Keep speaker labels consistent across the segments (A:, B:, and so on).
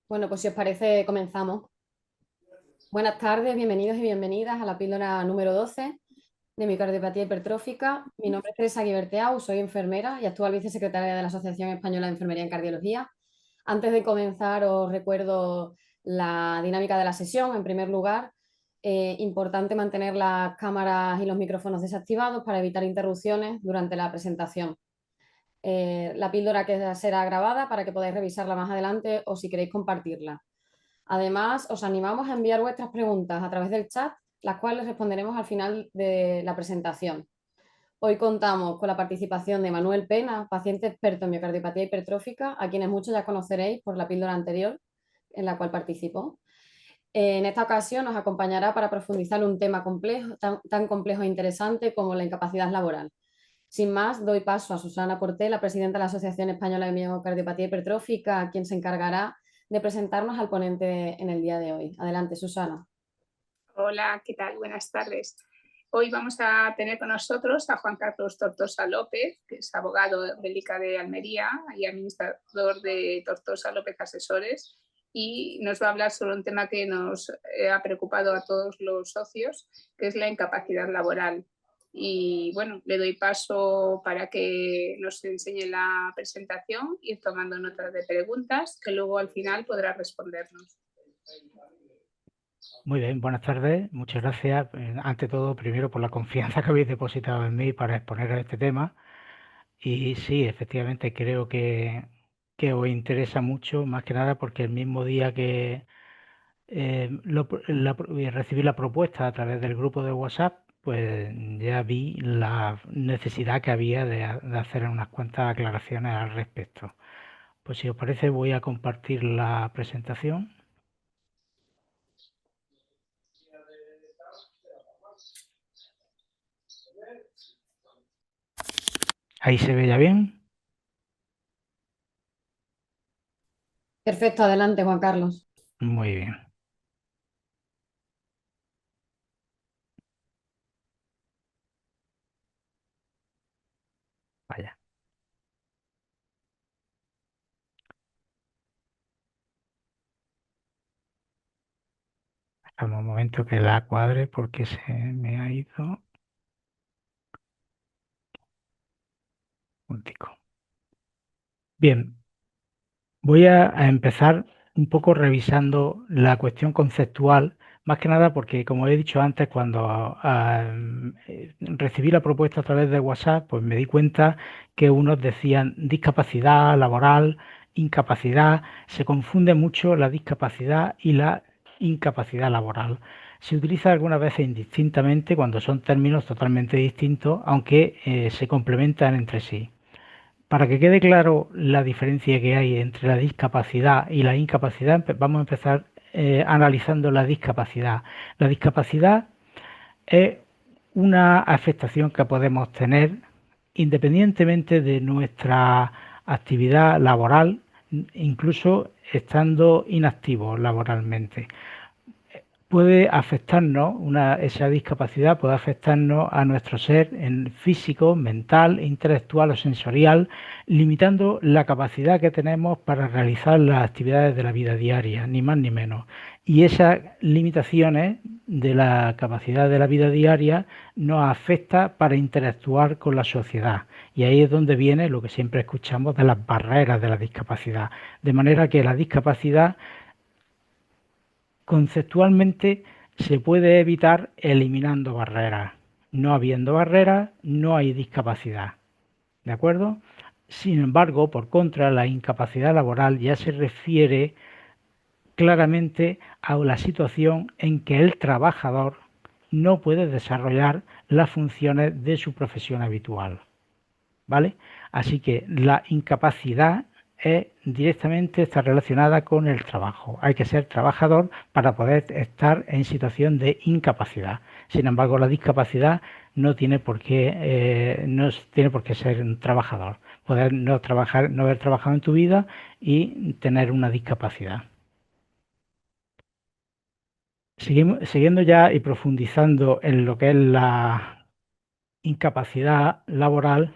A: Bueno, pues si os parece, comenzamos. Buenas tardes, bienvenidos y bienvenidas a la píldora número 12 de miocardiopatía hipertrófica. Mi nombre es Teresa Guiberteau, soy enfermera y actual vicesecretaria de la Asociación Española de Enfermería en Cardiología. Antes de comenzar, os recuerdo la dinámica de la sesión. En primer lugar, importante mantener las cámaras y los micrófonos desactivados para evitar interrupciones durante la presentación. La píldora que será grabada para que podáis revisarla más adelante o si queréis compartirla. Además, os animamos a enviar vuestras preguntas a través del chat, las cuales responderemos al final de la presentación. Hoy contamos con la participación de Manuel Pena, paciente experto en miocardiopatía hipertrófica, a quienes muchos ya conoceréis por la píldora anterior en la cual participó. En esta ocasión nos acompañará para profundizar un tema complejo, tan complejo e interesante como la incapacidad laboral. Sin más, doy paso a Susana Porté, la presidenta de la Asociación Española de Miocardiopatía Hipertrófica, quien se encargará de presentarnos al ponente en el día de hoy. Adelante, Susana.
B: Hola, ¿qué tal? Buenas tardes. Hoy vamos a tener con nosotros a Juan Carlos Tortosa López, que es abogado del ICA de Almería y administrador de Tortosa López Asesores, y nos va a hablar sobre un tema que nos ha preocupado a todos los socios, que es la incapacidad laboral. Y bueno, le doy paso para que nos enseñe la presentación, ir tomando notas de preguntas, que luego al final podrá respondernos.
C: Muy bien, buenas tardes. Muchas gracias. Ante todo, primero por la confianza que habéis depositado en mí para exponer este tema. Y sí, efectivamente creo que os interesa mucho, más que nada porque el mismo día que recibí la propuesta a través del grupo de WhatsApp, pues ya vi la necesidad que había de hacer unas cuantas aclaraciones al respecto. Pues si os parece, voy a compartir la presentación. Ahí se ve ya bien.
A: Perfecto, adelante, Juan Carlos.
C: Muy bien. Vaya. Al momento que la cuadre porque se me ha ido un tico. Bien, voy a empezar un poco revisando la cuestión conceptual, más que nada porque, como he dicho antes, cuando recibí la propuesta a través de WhatsApp, pues me di cuenta que unos decían discapacidad laboral, incapacidad, se confunde mucho la discapacidad y la incapacidad laboral. Se utiliza algunas veces indistintamente cuando son términos totalmente distintos, aunque se complementan entre sí. Para que quede claro la diferencia que hay entre la discapacidad y la incapacidad, vamos a empezar analizando la discapacidad. La discapacidad es una afectación que podemos tener independientemente de nuestra actividad laboral, incluso estando inactivos laboralmente. Puede afectarnos, esa discapacidad puede afectarnos a nuestro ser en físico, mental, intelectual o sensorial, limitando la capacidad que tenemos para realizar las actividades de la vida diaria, ni más ni menos. Y esas limitaciones de la capacidad de la vida diaria nos afecta para interactuar con la sociedad. Y ahí es donde viene lo que siempre escuchamos de las barreras de la discapacidad. De manera que la discapacidad conceptualmente se puede evitar eliminando barreras. No habiendo barreras, no hay discapacidad. ¿De acuerdo? Sin embargo, por contra, la incapacidad laboral ya se refiere claramente a la situación en que el trabajador no puede desarrollar las funciones de su profesión habitual. ¿Vale? Así que la incapacidad directamente está relacionada con el trabajo. Hay que ser trabajador para poder estar en situación de incapacidad. Sin embargo, la discapacidad no tiene por qué ser un trabajador. Poder no trabajar, no haber trabajado en tu vida y tener una discapacidad. Siguiendo ya y profundizando en lo que es la incapacidad laboral,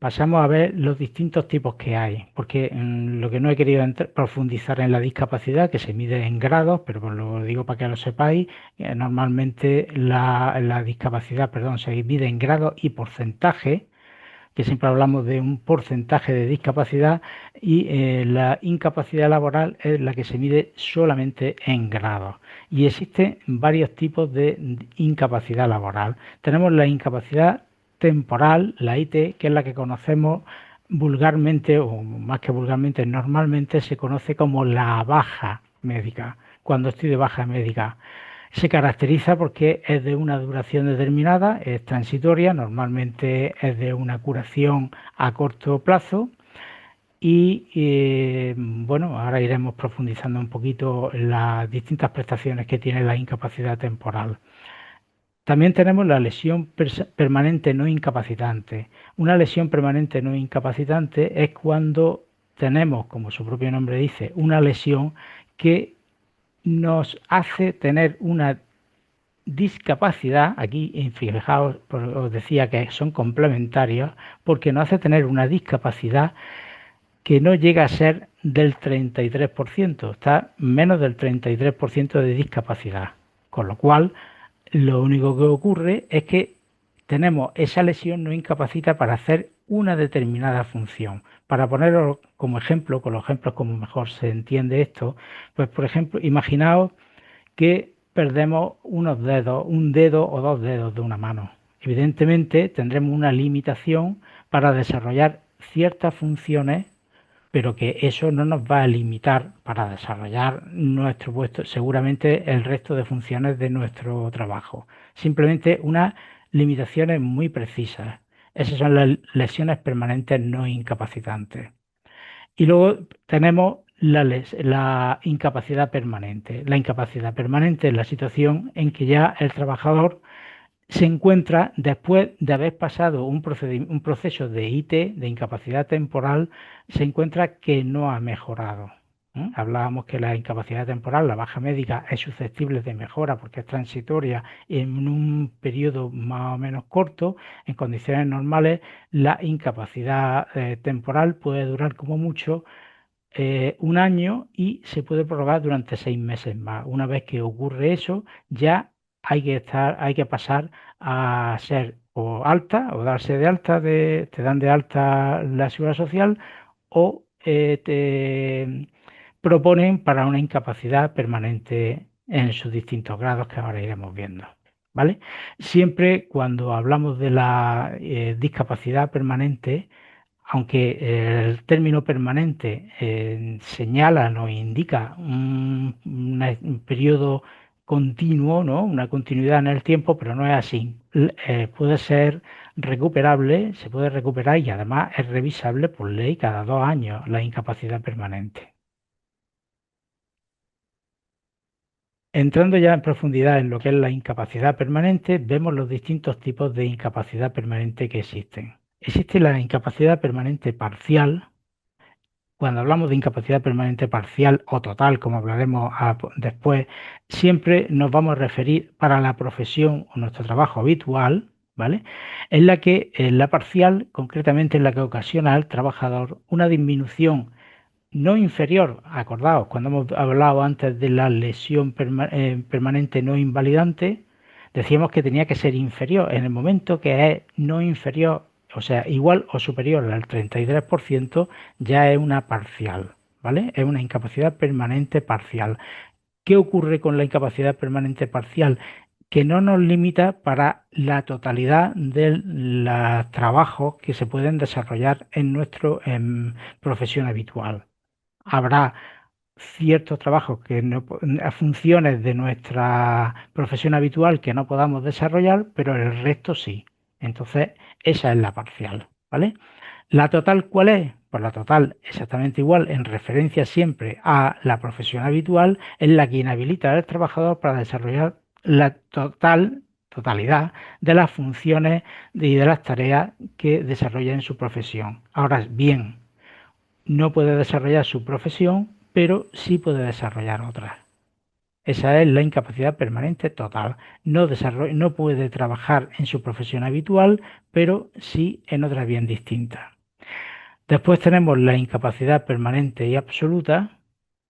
C: pasamos a ver los distintos tipos que hay, porque lo que no he querido profundizar en la discapacidad, que se mide en grados, pero pues lo digo para que lo sepáis, normalmente la discapacidad, perdón, se mide en grados y porcentaje, que siempre hablamos de un porcentaje de discapacidad, y la incapacidad laboral es la que se mide solamente en grados. Y existen varios tipos de incapacidad laboral. Tenemos la incapacidad temporal, la IT, que es la que conocemos vulgarmente, o más que vulgarmente, normalmente se conoce como la baja médica, cuando estoy de baja médica. Se caracteriza porque es de una duración determinada, es transitoria, normalmente es de una curación a corto plazo y bueno, ahora iremos profundizando un poquito en las distintas prestaciones que tiene la incapacidad temporal. También tenemos la lesión permanente no incapacitante. Una lesión permanente no incapacitante es cuando tenemos, como su propio nombre dice, una lesión que nos hace tener una discapacidad, aquí fijaos, os decía que son complementarios, porque nos hace tener una discapacidad que no llega a ser del 33%, está menos del 33% de discapacidad, con lo cual lo único que ocurre es que tenemos esa lesión no incapacita para hacer una determinada función. Para ponerlo como ejemplo, con los ejemplos como mejor se entiende esto, pues por ejemplo, imaginaos que perdemos unos dedos, un dedo o dos dedos de una mano. Evidentemente tendremos una limitación para desarrollar ciertas funciones, pero que eso no nos va a limitar para desarrollar nuestro puesto, seguramente el resto de funciones de nuestro trabajo. Simplemente unas limitaciones muy precisas. Esas son las lesiones permanentes no incapacitantes. Y luego tenemos la incapacidad permanente. La incapacidad permanente es la situación en que ya el trabajador se encuentra después de haber pasado un proceso de IT, de incapacidad temporal, se encuentra que no ha mejorado. Hablábamos que la incapacidad temporal, la baja médica, es susceptible de mejora porque es transitoria en un periodo más o menos corto. En condiciones normales, la incapacidad temporal puede durar como mucho un año y se puede prorrogar durante 6 meses más. Una vez que ocurre eso, ya hay que pasar a ser o alta o darse de alta, te dan de alta la seguridad social o te proponen para una incapacidad permanente en sus distintos grados que ahora iremos viendo. ¿Vale? Siempre cuando hablamos de la discapacidad permanente, aunque el término permanente señala, nos indica un periodo continuo, ¿no? Una continuidad en el tiempo, pero no es así. Puede ser recuperable, se puede recuperar y además es revisable por ley cada 2 años la incapacidad permanente. Entrando ya en profundidad en lo que es la incapacidad permanente, vemos los distintos tipos de incapacidad permanente que existen. Existe la incapacidad permanente parcial. Cuando hablamos de incapacidad permanente parcial o total, como hablaremos después, siempre nos vamos a referir para la profesión o nuestro trabajo habitual, ¿vale? En la que la parcial, concretamente, es la que ocasiona al trabajador una disminución no inferior, acordaos, cuando hemos hablado antes de la lesión permanente no invalidante, decíamos que tenía que ser inferior. En el momento que es no inferior, o sea, igual o superior al 33%, ya es una parcial, ¿vale? Es una incapacidad permanente parcial. ¿Qué ocurre con la incapacidad permanente parcial? Que no nos limita para la totalidad de los trabajos que se pueden desarrollar en nuestra profesión habitual. Habrá ciertos trabajos que no, funciones de nuestra profesión habitual que no podamos desarrollar, pero el resto sí. Entonces, esa es la parcial, ¿vale? ¿La total cuál es? Pues la total, exactamente igual, en referencia siempre a la profesión habitual, es la que inhabilita al trabajador para desarrollar la totalidad de las funciones y de las tareas que desarrolla en su profesión. Ahora bien, no puede desarrollar su profesión, pero sí puede desarrollar otras. Esa es la incapacidad permanente total. No puede trabajar en su profesión habitual, pero sí en otra bien distinta. Después tenemos la incapacidad permanente y absoluta.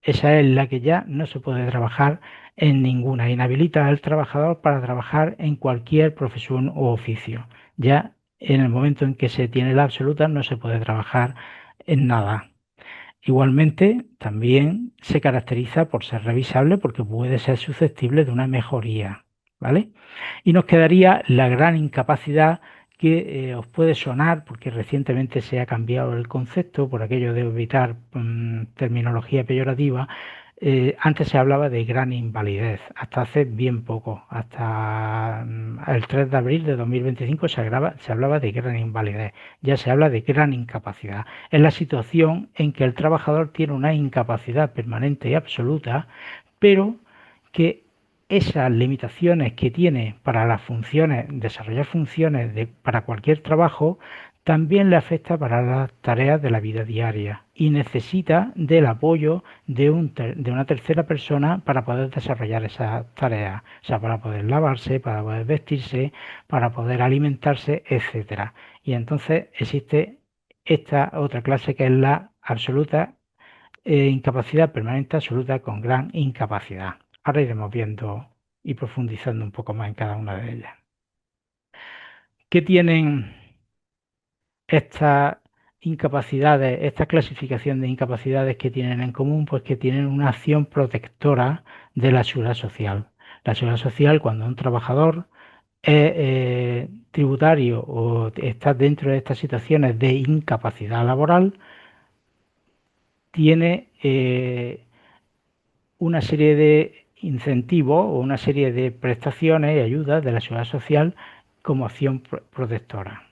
C: Esa es la que ya no se puede trabajar en ninguna. Inhabilita al trabajador para trabajar en cualquier profesión u oficio. Ya en el momento en que se tiene la absoluta no se puede trabajar en nada. Igualmente, también se caracteriza por ser revisable porque puede ser susceptible de una mejoría, ¿vale? Y nos quedaría la gran incapacidad que os puede sonar, porque recientemente se ha cambiado el concepto por aquello de evitar terminología peyorativa. Antes se hablaba de gran invalidez, hasta hace bien poco, hasta el 3 de abril de 2025 se hablaba de gran invalidez, ya se habla de gran incapacidad. Es la situación en que el trabajador tiene una incapacidad permanente y absoluta, pero que esas limitaciones que tiene para las funciones, desarrollar funciones para cualquier trabajo, también le afecta para las tareas de la vida diaria y necesita del apoyo de una tercera persona para poder desarrollar esas tareas, o sea, para poder lavarse, para poder vestirse, para poder alimentarse, etcétera. Y entonces existe esta otra clase que es la absoluta incapacidad permanente absoluta con gran incapacidad. Ahora iremos viendo y profundizando un poco más en cada una de ellas. ¿Qué tienen estas incapacidades, esta clasificación de incapacidades que tienen en común? Pues que tienen una acción protectora de la seguridad social. La seguridad social, cuando un trabajador es tributario o está dentro de estas situaciones de incapacidad laboral, tiene una serie de incentivos o una serie de prestaciones y ayudas de la seguridad social como acción protectora.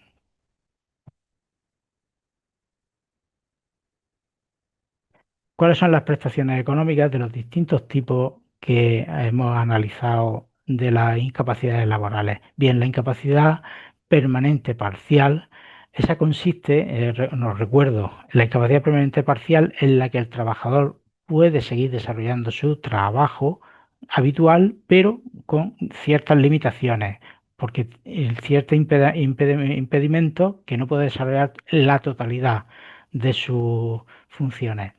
C: ¿Cuáles son las prestaciones económicas de los distintos tipos que hemos analizado de las incapacidades laborales? Bien, la incapacidad permanente parcial, esa consiste, nos recuerdo, la incapacidad permanente parcial en la que el trabajador puede seguir desarrollando su trabajo habitual, pero con ciertas limitaciones, porque cierto impedimento que no puede desarrollar la totalidad de sus funciones.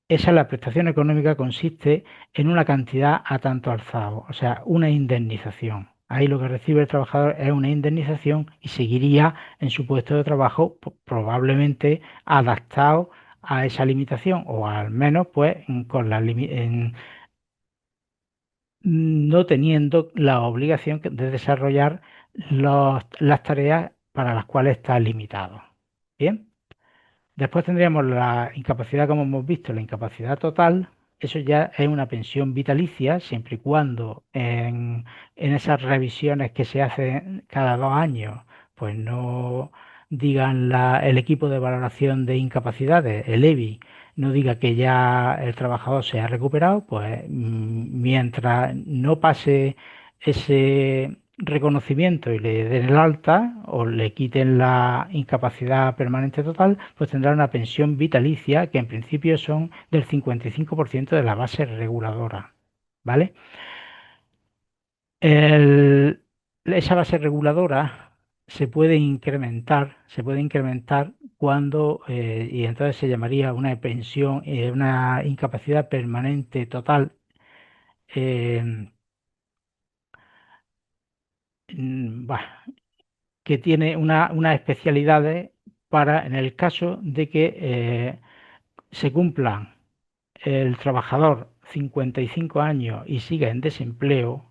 C: Esa, la prestación económica, consiste en una cantidad a tanto alzado, o sea, una indemnización. Ahí lo que recibe el trabajador es una indemnización y seguiría en su puesto de trabajo probablemente adaptado a esa limitación o al menos pues con no teniendo la obligación de desarrollar las tareas para las cuales está limitado. Bien. Después tendríamos la incapacidad, como hemos visto, la incapacidad total. Eso ya es una pensión vitalicia, siempre y cuando en esas revisiones que se hacen cada 2 años, pues no digan el equipo de valoración de incapacidades, el EVI, no diga que ya el trabajador se ha recuperado, pues mientras no pase ese reconocimiento y le den el alta o le quiten la incapacidad permanente total, pues tendrá una pensión vitalicia que en principio son del 55% de la base reguladora, ¿vale? Esa base reguladora se puede incrementar cuando, y entonces se llamaría una pensión, una incapacidad permanente total. eh, Bah, que tiene unas especialidades para, en el caso de que se cumplan el trabajador 55 años y siga en desempleo,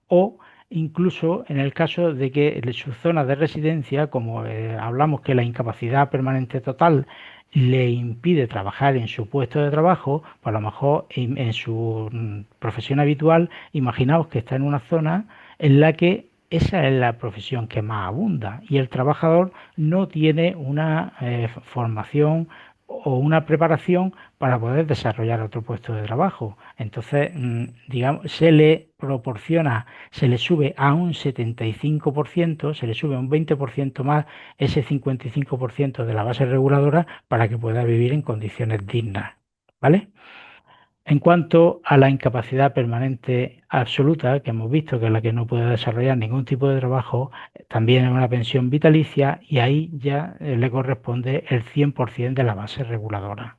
C: o incluso en el caso de que en su zona de residencia, como hablamos que la incapacidad permanente total le impide trabajar en su puesto de trabajo, pues a lo mejor en su profesión habitual, imaginaos que está en una zona en la que esa es la profesión que más abunda y el trabajador no tiene una formación o una preparación para poder desarrollar otro puesto de trabajo. Entonces, digamos, se le proporciona, se le sube a un 75%, se le sube a un 20% más ese 55% de la base reguladora para que pueda vivir en condiciones dignas. ¿Vale? En cuanto a la incapacidad permanente absoluta, que hemos visto que es la que no puede desarrollar ningún tipo de trabajo, también es una pensión vitalicia y ahí ya le corresponde el 100% de la base reguladora.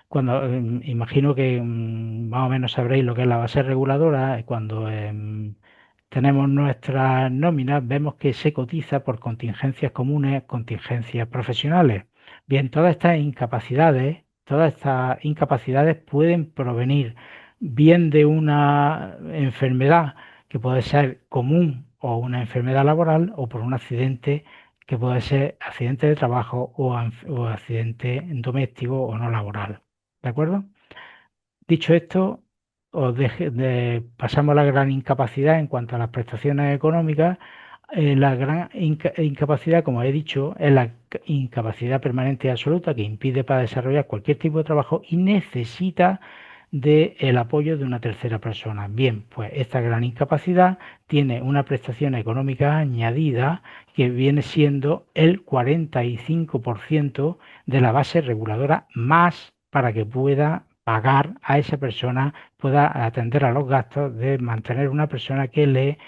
C: Cuando imagino que más o menos sabréis lo que es la base reguladora, cuando tenemos nuestras nóminas, vemos que se cotiza por contingencias comunes, contingencias profesionales. Bien, todas estas incapacidades pueden provenir bien de una enfermedad que puede ser común o una enfermedad laboral o por un accidente que puede ser accidente de trabajo o accidente doméstico o no laboral. ¿De acuerdo? Dicho esto, pasamos a la gran incapacidad en cuanto a las prestaciones económicas. La gran incapacidad, como he dicho, es la incapacidad permanente y absoluta que impide para desarrollar cualquier tipo de trabajo y necesita del apoyo de una tercera persona. Bien, pues esta gran incapacidad tiene una prestación económica añadida que viene siendo el 45% de la base reguladora más para que pueda pagar a esa persona, pueda atender a los gastos de mantener una persona que le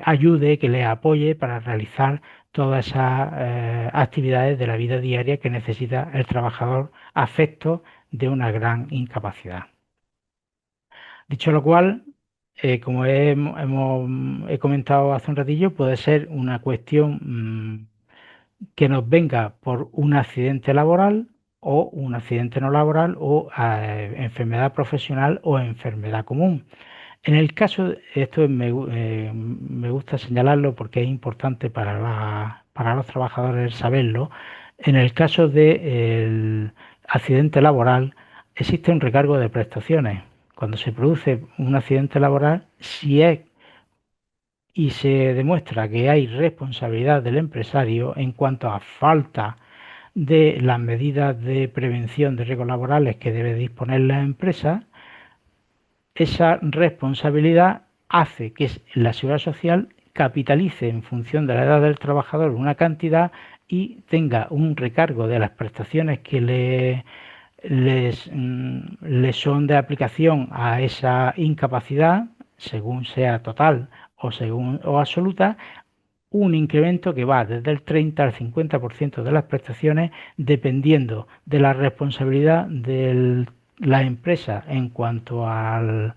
C: ayude, que le apoye para realizar todas esas actividades de la vida diaria que necesita el trabajador afecto de una gran incapacidad. Dicho lo cual, como he comentado hace un ratillo, puede ser una cuestión que nos venga por un accidente laboral o un accidente no laboral o enfermedad profesional o enfermedad común. En el caso, esto me gusta señalarlo porque es importante para los trabajadores saberlo, en el caso del accidente laboral existe un recargo de prestaciones. Cuando se produce un accidente laboral, si es y se demuestra que hay responsabilidad del empresario en cuanto a falta de las medidas de prevención de riesgos laborales que debe disponer la empresa, esa responsabilidad hace que la seguridad social capitalice en función de la edad del trabajador una cantidad y tenga un recargo de las prestaciones que les son de aplicación a esa incapacidad, según sea total o absoluta, un incremento que va desde el 30 al 50% de las prestaciones, dependiendo de la responsabilidad de la empresa en cuanto al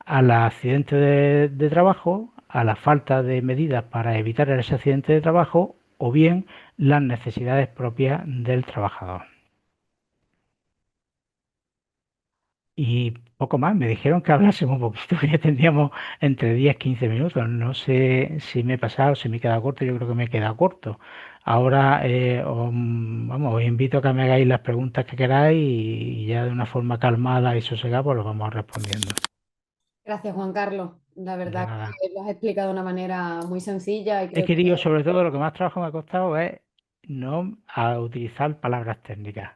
C: accidente de trabajo, a la falta de medidas para evitar ese accidente de trabajo o bien las necesidades propias del trabajador. Y poco más, me dijeron que hablásemos un poquito, que ya tendríamos entre 10 y 15 minutos. No sé si me he pasado, si me he quedado corto, yo creo que me he quedado corto. Ahora os invito a que me hagáis las preguntas que queráis y ya de una forma calmada y sosegada pues lo vamos respondiendo.
A: Gracias, Juan Carlos. La
C: De
A: verdad
C: nada.
A: que lo has explicado de una manera muy sencilla y
C: He
A: creo
C: querido, sobre todo, lo que más trabajo me ha costado es no a utilizar palabras técnicas.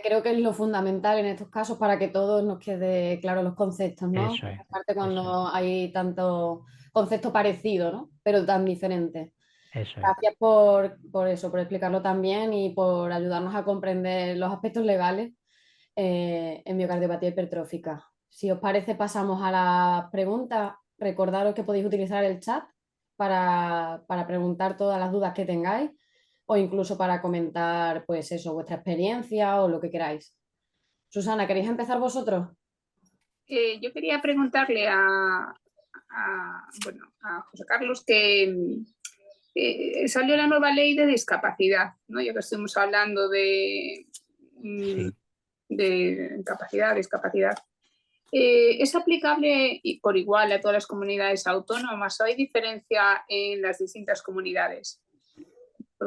A: creo que es lo fundamental en estos casos para que todos nos quede claro los conceptos, ¿no?
C: Eso es,
A: Aparte
C: eso es,
A: cuando hay tanto concepto parecido, ¿no? Pero tan diferentes.
C: eso es.
A: Gracias por eso, por explicarlo también y por ayudarnos a comprender los aspectos legales en miocardiopatía hipertrófica. Si os parece, pasamos a la pregunta. Recordaros que podéis utilizar el chat para preguntar todas las dudas que tengáis o incluso para comentar, pues eso, vuestra experiencia o lo que queráis. Susana, ¿queréis empezar vosotros?
B: Yo quería preguntarle bueno, a José Carlos que salió la nueva ley de discapacidad, ¿no? Ya que estuvimos hablando
C: Sí.
B: de capacidad, discapacidad. ¿Es aplicable por igual a todas las comunidades autónomas o hay diferencia en las distintas comunidades?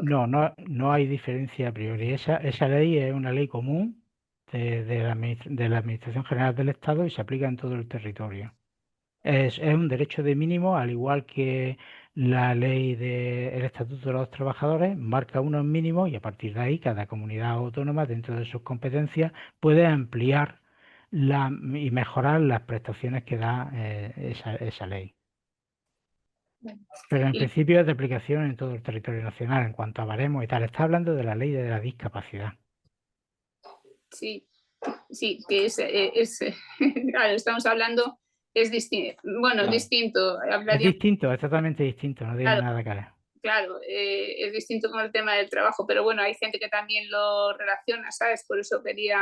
C: No hay diferencia a priori. Esa ley es una ley común de la Administración General del Estado y se aplica en todo el territorio. Es un derecho de mínimo, al igual que la ley del Estatuto de los Trabajadores marca unos mínimos y a partir de ahí cada comunidad autónoma dentro de sus competencias puede ampliar y mejorar las prestaciones que da esa ley. Pero en
B: Y,
C: principio es de aplicación en todo el territorio nacional en cuanto a baremos y tal. Está hablando de la ley de la discapacidad.
B: sí, sí, que claro, estamos hablando, es distinto. Bueno,
C: Claro.
B: distinto.
C: Es distinto, es totalmente distinto, no tiene
B: Claro,
C: nada que ver.
B: claro, es distinto con el tema del trabajo, pero bueno, hay gente que también lo relaciona, ¿sabes? Por eso quería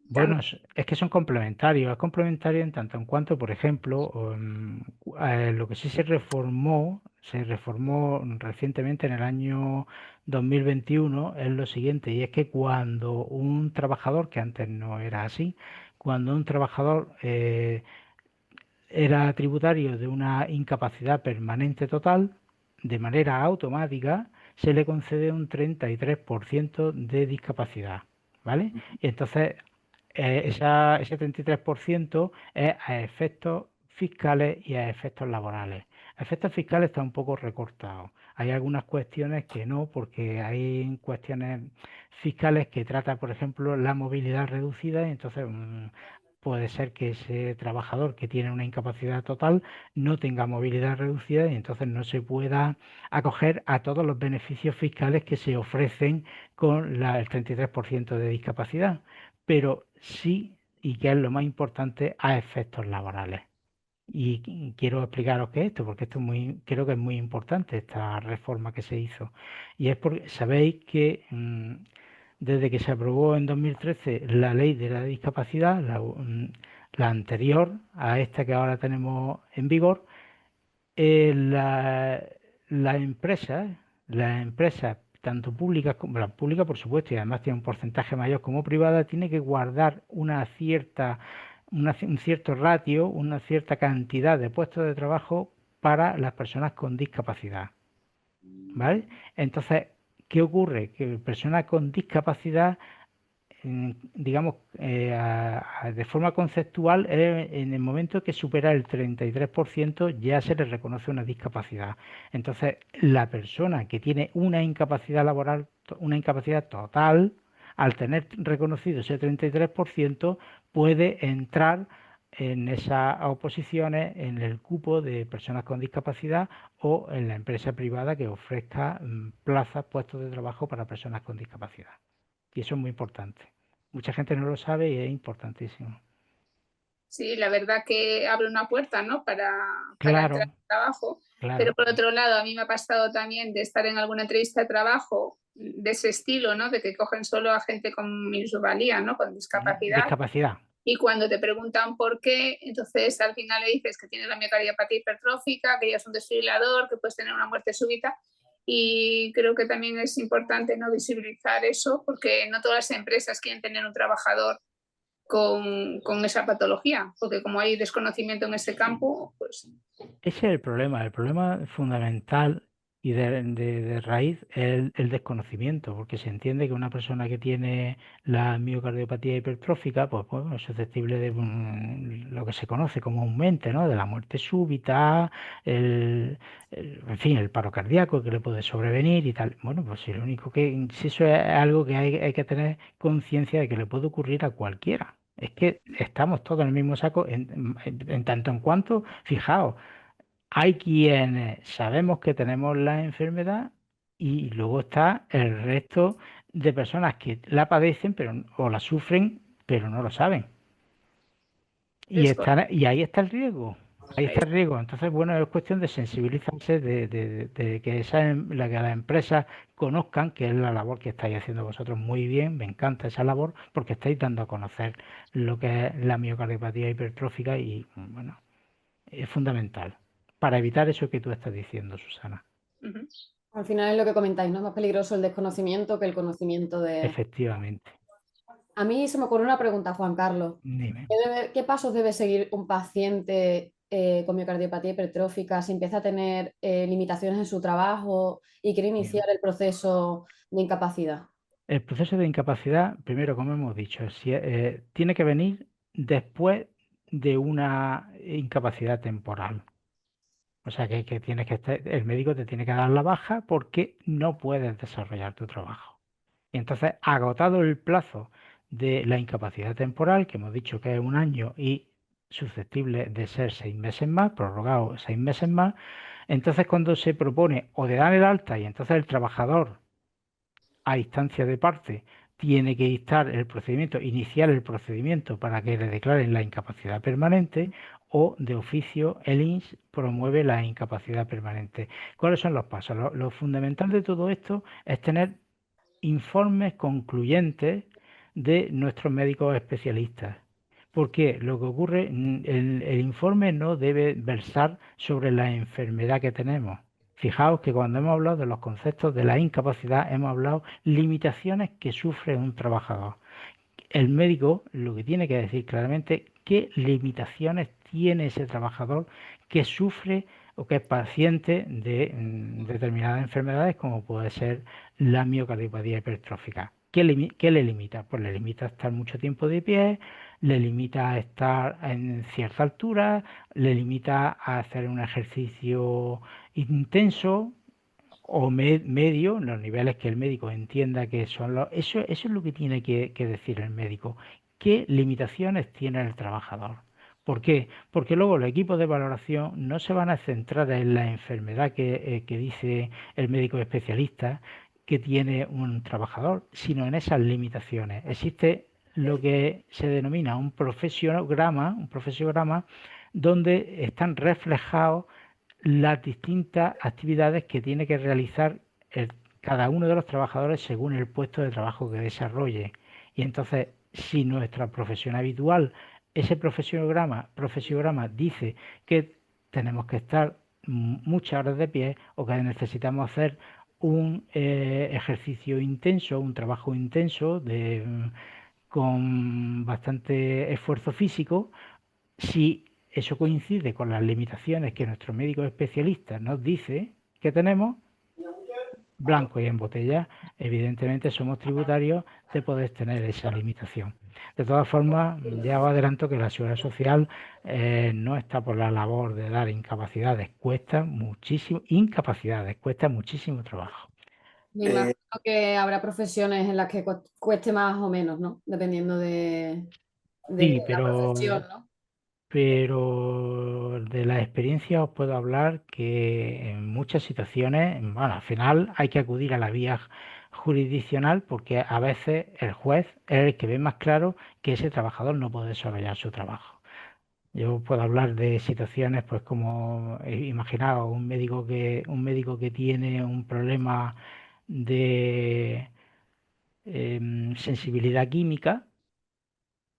C: Bueno,
B: también.
C: es que son complementarios. Es complementario en tanto en cuanto, por ejemplo, lo que sí se reformó recientemente en el año 2021, es lo siguiente, y es que cuando un trabajador, que antes no era así, cuando un trabajador era tributario de una incapacidad permanente total, de manera automática se le concede un 33% de discapacidad, ¿vale? Y entonces ese 33% es a efectos fiscales y a efectos laborales. A efectos fiscales está un poco recortado. Hay algunas cuestiones que no, porque hay cuestiones fiscales que tratan, por ejemplo, la movilidad reducida, y entonces puede ser que ese trabajador que tiene una incapacidad total no tenga movilidad reducida y entonces no se pueda acoger a todos los beneficios fiscales que se ofrecen con el 33% de discapacidad, pero sí, y que es lo más importante, a efectos laborales. Y quiero explicaros qué es esto, porque esto es creo que es muy importante, esta reforma que se hizo. Y es porque sabéis que desde que se aprobó en 2013 la ley de la discapacidad, la anterior a esta que ahora tenemos en vigor, eh, la, la empresa, las empresas, tanto públicas como la pública, por supuesto, y además tiene un porcentaje mayor como privada, tiene que guardar un cierto ratio, una cierta cantidad de puestos de trabajo para las personas con discapacidad. ¿Vale? Entonces, ¿qué ocurre? Que personas con discapacidad digamos, de forma conceptual, en el momento que supera el 33% ya se le reconoce una discapacidad. Entonces, la persona que tiene una incapacidad laboral, una incapacidad total, al tener reconocido ese 33%, puede entrar en esas oposiciones en el cupo de personas con discapacidad o en la empresa privada que ofrezca plazas, puestos de trabajo para personas con discapacidad. Y eso es muy importante. Mucha gente no lo sabe y es importantísimo.
B: Sí, la verdad que abre una puerta, ¿no? Para
C: Claro,
B: entrar al trabajo. Pero
C: claro.
B: por otro lado, a mí me ha pasado también de estar en alguna entrevista de trabajo de ese estilo, ¿no? De que cogen solo a gente con minusvalía, ¿no? Con discapacidad.
C: Discapacidad.
B: Y cuando te preguntan por qué, entonces al final le dices que tienes la miocardiopatía hipertrófica, que ya es un desfibrilador, que puedes tener una muerte súbita. Y creo que también es importante no visibilizar eso, porque no todas las empresas quieren tener un trabajador con esa patología, porque como hay desconocimiento en ese campo, pues...
C: Ese es el problema fundamental y de raíz es el desconocimiento, porque se entiende que una persona que tiene la miocardiopatía hipertrófica, pues bueno, es susceptible de lo que se conoce comúnmente, ¿no? De la muerte súbita, en fin, el paro cardíaco que le puede sobrevenir y tal. Bueno, pues si lo único si eso es algo que hay que tener conciencia de que le puede ocurrir a cualquiera. Es que estamos todos en el mismo saco en tanto en cuanto, fijaos, hay quienes sabemos que tenemos la enfermedad y luego está el resto de personas que la padecen o la sufren, pero no lo saben.
B: Es
C: Y ahí está el riesgo. Ahí está
B: es,
C: el riesgo. Entonces, bueno, es cuestión de sensibilizarse, de que que las empresas conozcan que es la labor que estáis haciendo vosotros muy bien. Me encanta esa labor porque estáis dando a conocer lo que es la miocardiopatía hipertrófica y, bueno, es fundamental para evitar eso que tú estás diciendo, Susana.
A: Al final es lo que comentáis, ¿no? Es más peligroso el desconocimiento que el conocimiento de...
C: Efectivamente.
A: A mí se me ocurre una pregunta, Juan Carlos.
C: Dime.
A: ¿Qué pasos debe seguir un paciente con miocardiopatía hipertrófica si empieza a tener limitaciones en su trabajo y quiere
C: Bien.
A: iniciar el proceso de incapacidad?
C: El proceso de incapacidad, primero, como hemos dicho, tiene que venir después de una incapacidad temporal. O sea que tienes el médico te tiene que dar la baja porque no puedes desarrollar tu trabajo. Y entonces, agotado el plazo de la incapacidad temporal, que hemos dicho que es un año y susceptible de ser 6 meses más, prorrogado 6 meses más, entonces cuando se propone o de dar el alta y entonces el trabajador a instancia de parte tiene que dictar el procedimiento, iniciar el procedimiento para que le declaren la incapacidad permanente, o de oficio el INS promueve la incapacidad permanente. ¿Cuáles son los pasos? Lo fundamental de todo esto es tener informes concluyentes de nuestros médicos especialistas. Porque lo que ocurre, el informe no debe versar sobre la enfermedad que tenemos. Fijaos que cuando hemos hablado de los conceptos de la incapacidad, hemos hablado limitaciones que sufre un trabajador. El médico lo que tiene que decir claramente qué limitaciones tiene ese trabajador que sufre o que es paciente de determinadas enfermedades, como puede ser la miocardiopatía hipertrófica. ¿Qué le limita? Pues le limita a estar mucho tiempo de pie, le limita a estar en cierta altura, le limita a hacer un ejercicio intenso o medio, en los niveles que el médico entienda que son los... Eso es lo que tiene que decir el médico. ¿Qué limitaciones tiene el trabajador? ¿Por qué? Porque luego los equipos de valoración no se van a centrar en la enfermedad que dice el médico especialista que tiene un trabajador, sino en esas limitaciones. Existe lo que se denomina un profesiograma donde están reflejados las distintas actividades que tiene que realizar cada uno de los trabajadores según el puesto de trabajo que desarrolle. Y entonces, si nuestra profesión habitual, ese profesiograma dice que tenemos que estar muchas horas de pie, o que necesitamos hacer un ejercicio intenso, un trabajo intenso con bastante esfuerzo físico, si eso coincide con las limitaciones que nuestro médico especialista nos dice que tenemos, blanco y en botella, evidentemente somos tributarios de poder tener esa limitación. De todas formas, ya os adelanto que la Seguridad Social no está por la labor de dar incapacidades, cuesta muchísimo trabajo.
A: Me imagino que habrá profesiones en las que cueste más o menos, ¿no? Dependiendo de
C: Sí,
A: la profesión, ¿no?
C: pero de la experiencia os puedo hablar que en muchas situaciones, bueno, al final hay que acudir a la vía jurisdiccional, porque a veces el juez es el que ve más claro que ese trabajador no puede desarrollar su trabajo. Yo puedo hablar de situaciones, pues como imaginaos un médico que tiene un problema de sensibilidad química,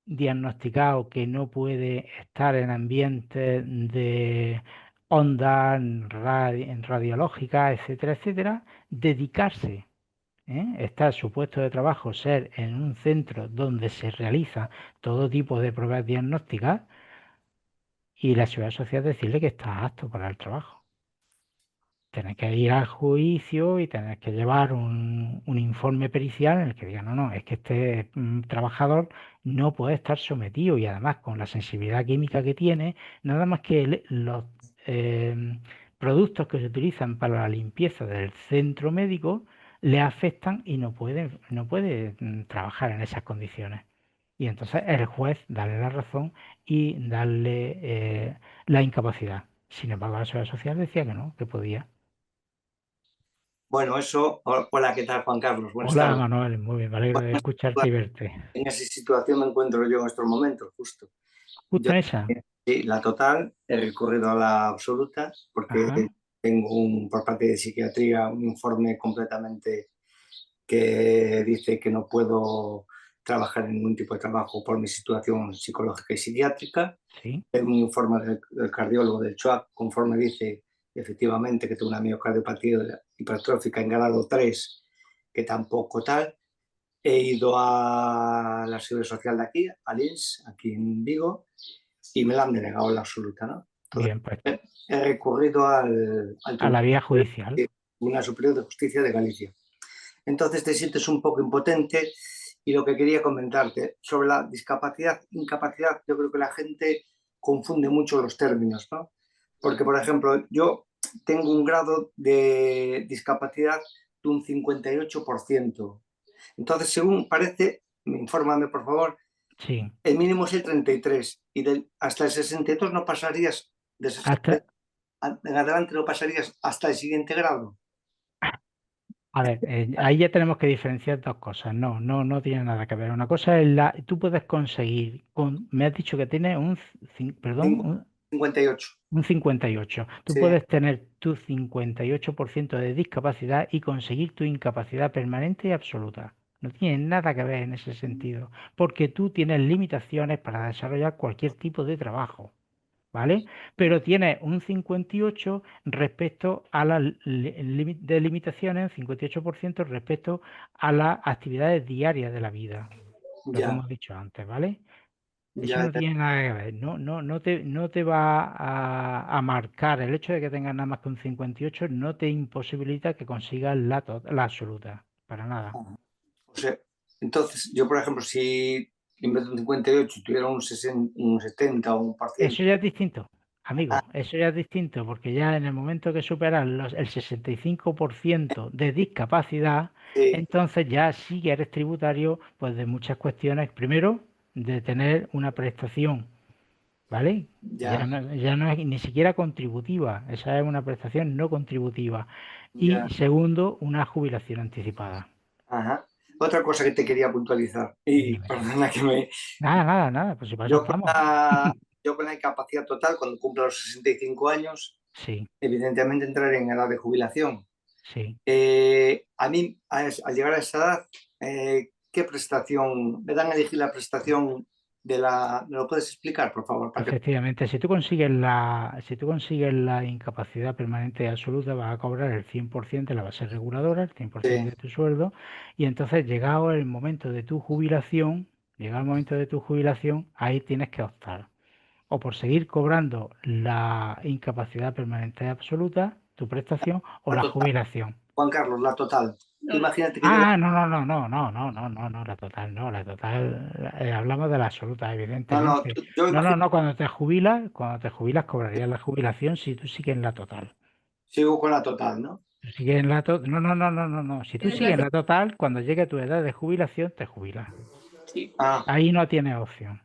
C: diagnosticado que no puede estar en ambientes de ondas radiológicas, etcétera, etcétera, dedicarse, estar su puesto de trabajo, ser en un centro donde se realiza todo tipo de pruebas diagnósticas, y la Seguridad Social decirle que está apto para el trabajo. Tener que ir al juicio y tener que llevar un informe pericial en el que diga, no, no, es que este trabajador no puede estar sometido, y además con la sensibilidad química que tiene, nada más que los productos que se utilizan para la limpieza del centro médico le afectan y no puede trabajar en esas condiciones. Y entonces el juez darle la razón y darle la incapacidad. Sin embargo, la Seguridad Social decía que no, que podía.
D: Bueno, eso. Hola, ¿qué tal, Juan Carlos? Buenas
C: Hola
D: tardes.
C: Manuel, muy bien, me alegro de escucharte y verte.
D: En esa situación me encuentro yo en estos momentos, justo.
C: Justo
D: Yo,
C: en esa.
D: sí, la total, he recurrido a la absoluta porque
C: Ajá,
D: tengo por parte de psiquiatría un informe completamente que dice que no puedo trabajar en ningún tipo de trabajo por mi situación psicológica y psiquiátrica.
C: sí,
D: Tengo un informe del cardiólogo del CHUAC, conforme dice efectivamente que tengo una miocardiopatía hipertrófica en grado 3, que tampoco tal. He ido a la Seguridad Social de aquí, al INS, aquí en Vigo, y me la han denegado en la absoluta, ¿no? Entonces,
C: bien, pues
D: he recurrido al
C: a la
D: Tribunal
C: vía judicial.
D: Superior de Justicia de Galicia. Entonces te sientes un poco impotente, y lo que quería comentarte sobre la discapacidad, incapacidad, yo creo que la gente confunde mucho los términos, ¿no? Porque, por ejemplo, yo tengo un grado de discapacidad de un 58%. Entonces, según parece, infórmame por favor,
C: Sí,
D: el mínimo es el 33, y hasta el 62 no pasarías, de 60
C: hasta,
D: en adelante no pasarías hasta el siguiente grado.
C: A ver, ahí ya tenemos que diferenciar dos cosas. No tiene nada que ver. Una cosa es tú puedes conseguir, me has dicho que tiene perdón,
D: 58.
C: un 58. Tú
D: Sí,
C: puedes tener tu 58% de discapacidad y conseguir tu incapacidad permanente y absoluta. No tiene nada que ver en ese sentido, porque tú tienes limitaciones para desarrollar cualquier tipo de trabajo. ¿Vale? Pero tiene un 58 respecto a las de limitaciones, un 58% respecto a las actividades diarias de la vida, lo que
D: ya,
C: hemos dicho antes, ¿vale? Eso
D: ya,
C: no
D: ya.
C: tiene nada que ver, no te va a marcar el hecho de que tengas nada más que un 58, no te imposibilita que consigas la absoluta, para nada.
D: Ajá. O sea, entonces, yo, por ejemplo, si en vez de un 58 tuviera un 60, un 70 o un por
C: Eso
D: ciento.
C: ya es distinto,
D: Ah,
C: amigo, eso ya es distinto, porque ya en el momento que superas el 65% de discapacidad,
D: sí,
C: entonces ya sí que eres tributario pues, de muchas cuestiones. Primero, de tener una prestación, ¿vale?
D: ya,
C: Ya no es ni siquiera contributiva, esa es una prestación no contributiva. Y
D: ya.
C: segundo, una jubilación anticipada.
D: Ajá. Otra cosa que te quería puntualizar, y
C: Dime.
D: perdona que me...
C: Nada, pues si para eso
D: Yo con
C: estamos.
D: la, yo con la incapacidad total, cuando cumpla los 65 años,
C: Sí,
D: evidentemente entraré en edad de jubilación.
C: sí.
D: A mí, al llegar a esa edad, ¿qué prestación? ¿Me dan a elegir la prestación de la... ¿Me lo puedes explicar, por favor? Para que...
C: Efectivamente, si tú consigues la incapacidad permanente y absoluta, vas a cobrar el 100% de la base reguladora, el 100%
D: Sí,
C: de tu sueldo, y entonces llegado el momento de tu jubilación, ahí tienes que optar o por seguir cobrando la incapacidad permanente y absoluta, tu prestación, o
D: la
C: la
D: total.
C: jubilación.
D: Juan Carlos, la total. Tú
B: No,
D: imagínate que llego...
C: Ah, no, la total, hablamos de la absoluta,
D: No, no,
C: evidentemente.
D: yo imagino
C: No, cuando te jubilas cobrarías la jubilación si tú sigues en la total.
D: sigo con la total, ¿no?
C: Tú sigues en la no, si tú
B: tienes la
C: sigues en la total, cuando llegue tu edad de jubilación, te jubilas.
B: sí.
D: Ah,
C: Ahí no tienes opción.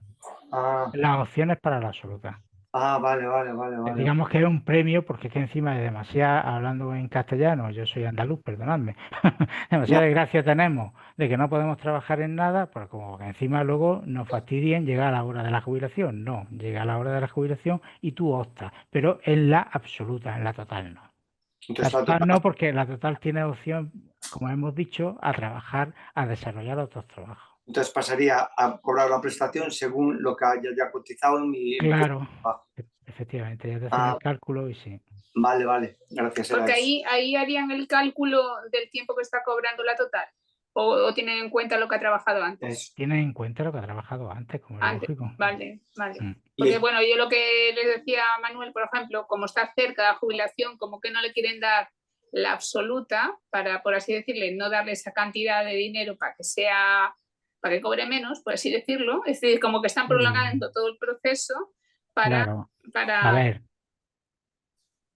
D: ah,
C: La opción es para la absoluta.
D: vale, vale, vale, vale.
C: Digamos que es un premio porque es que encima es demasiado, hablando en castellano, yo soy andaluz, perdonadme,
D: No,
C: demasiada gracia tenemos de que no podemos trabajar en nada, pues como que encima luego nos fastidien llegar a la hora de la jubilación. No, llega a la hora de la jubilación y tú optas, pero en la absoluta, en la total no. La
D: entonces la
C: total
D: total,
C: no, porque la total tiene opción, como hemos dicho, a trabajar, a desarrollar otros trabajos.
D: entonces pasaría a cobrar la prestación según lo que haya ya cotizado en mi puesto
C: Claro,
D: de trabajo.
C: efectivamente, ya te hacen
D: Ah,
C: el cálculo y sí.
D: vale, vale, gracias, era
B: Porque
D: eso.
B: ahí harían el cálculo del tiempo que está cobrando la total. O tienen en cuenta lo que ha trabajado antes.
D: Eso.
C: Tienes en cuenta lo que ha trabajado antes, como es
B: Antes,
C: lógico.
B: vale, vale.
C: Mm.
B: Porque
D: Y,
B: bueno, yo lo que les decía a Manuel, por ejemplo, como está cerca de la jubilación, como que no le quieren dar la absoluta para, por así decirle, no darle esa cantidad de dinero para que cobre menos, por así decirlo. Es decir, como que están
C: Mm,
B: prolongando todo el proceso para,
C: claro. A
B: para
C: ver,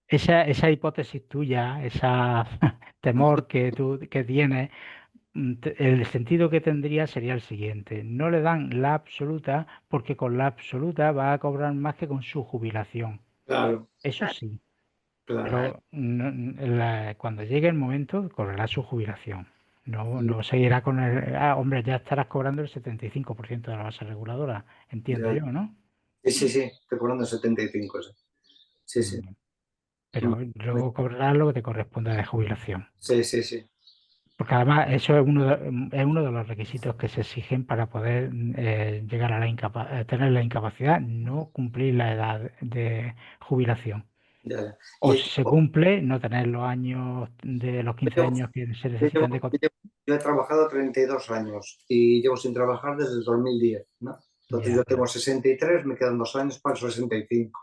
C: esa hipótesis tuya, esa temor que tienes, el sentido que tendría sería el siguiente. No le dan la absoluta porque con la absoluta va a cobrar más que con su jubilación.
D: claro,
C: Eso sí,
D: claro.
B: vale,
C: pero cuando llegue el momento cobrará su jubilación. No seguirá con el... Ah, hombre, ya estarás cobrando el 75% de la base reguladora, entiendo
D: Ya,
C: yo, ¿no?
D: sí, sí, sí, estoy cobrando 75. Sí, sí, sí.
C: Mm, Pero luego cobrarás lo que te corresponde de jubilación.
D: Sí, sí, sí.
C: Porque además eso es uno de los requisitos que se exigen para poder llegar a tener la incapacidad, no cumplir la edad de jubilación.
D: Ya, ya.
C: O si se cumple, no tener los años de los 15
D: Yo,
C: años que se
D: yo
C: necesitan
D: llevo-
C: de
D: yo llevo- yo he trabajado 32 años y llevo sin trabajar desde el 2010, ¿no? Entonces
C: Ya,
D: yo tengo 63, me quedan 2 años para el 65.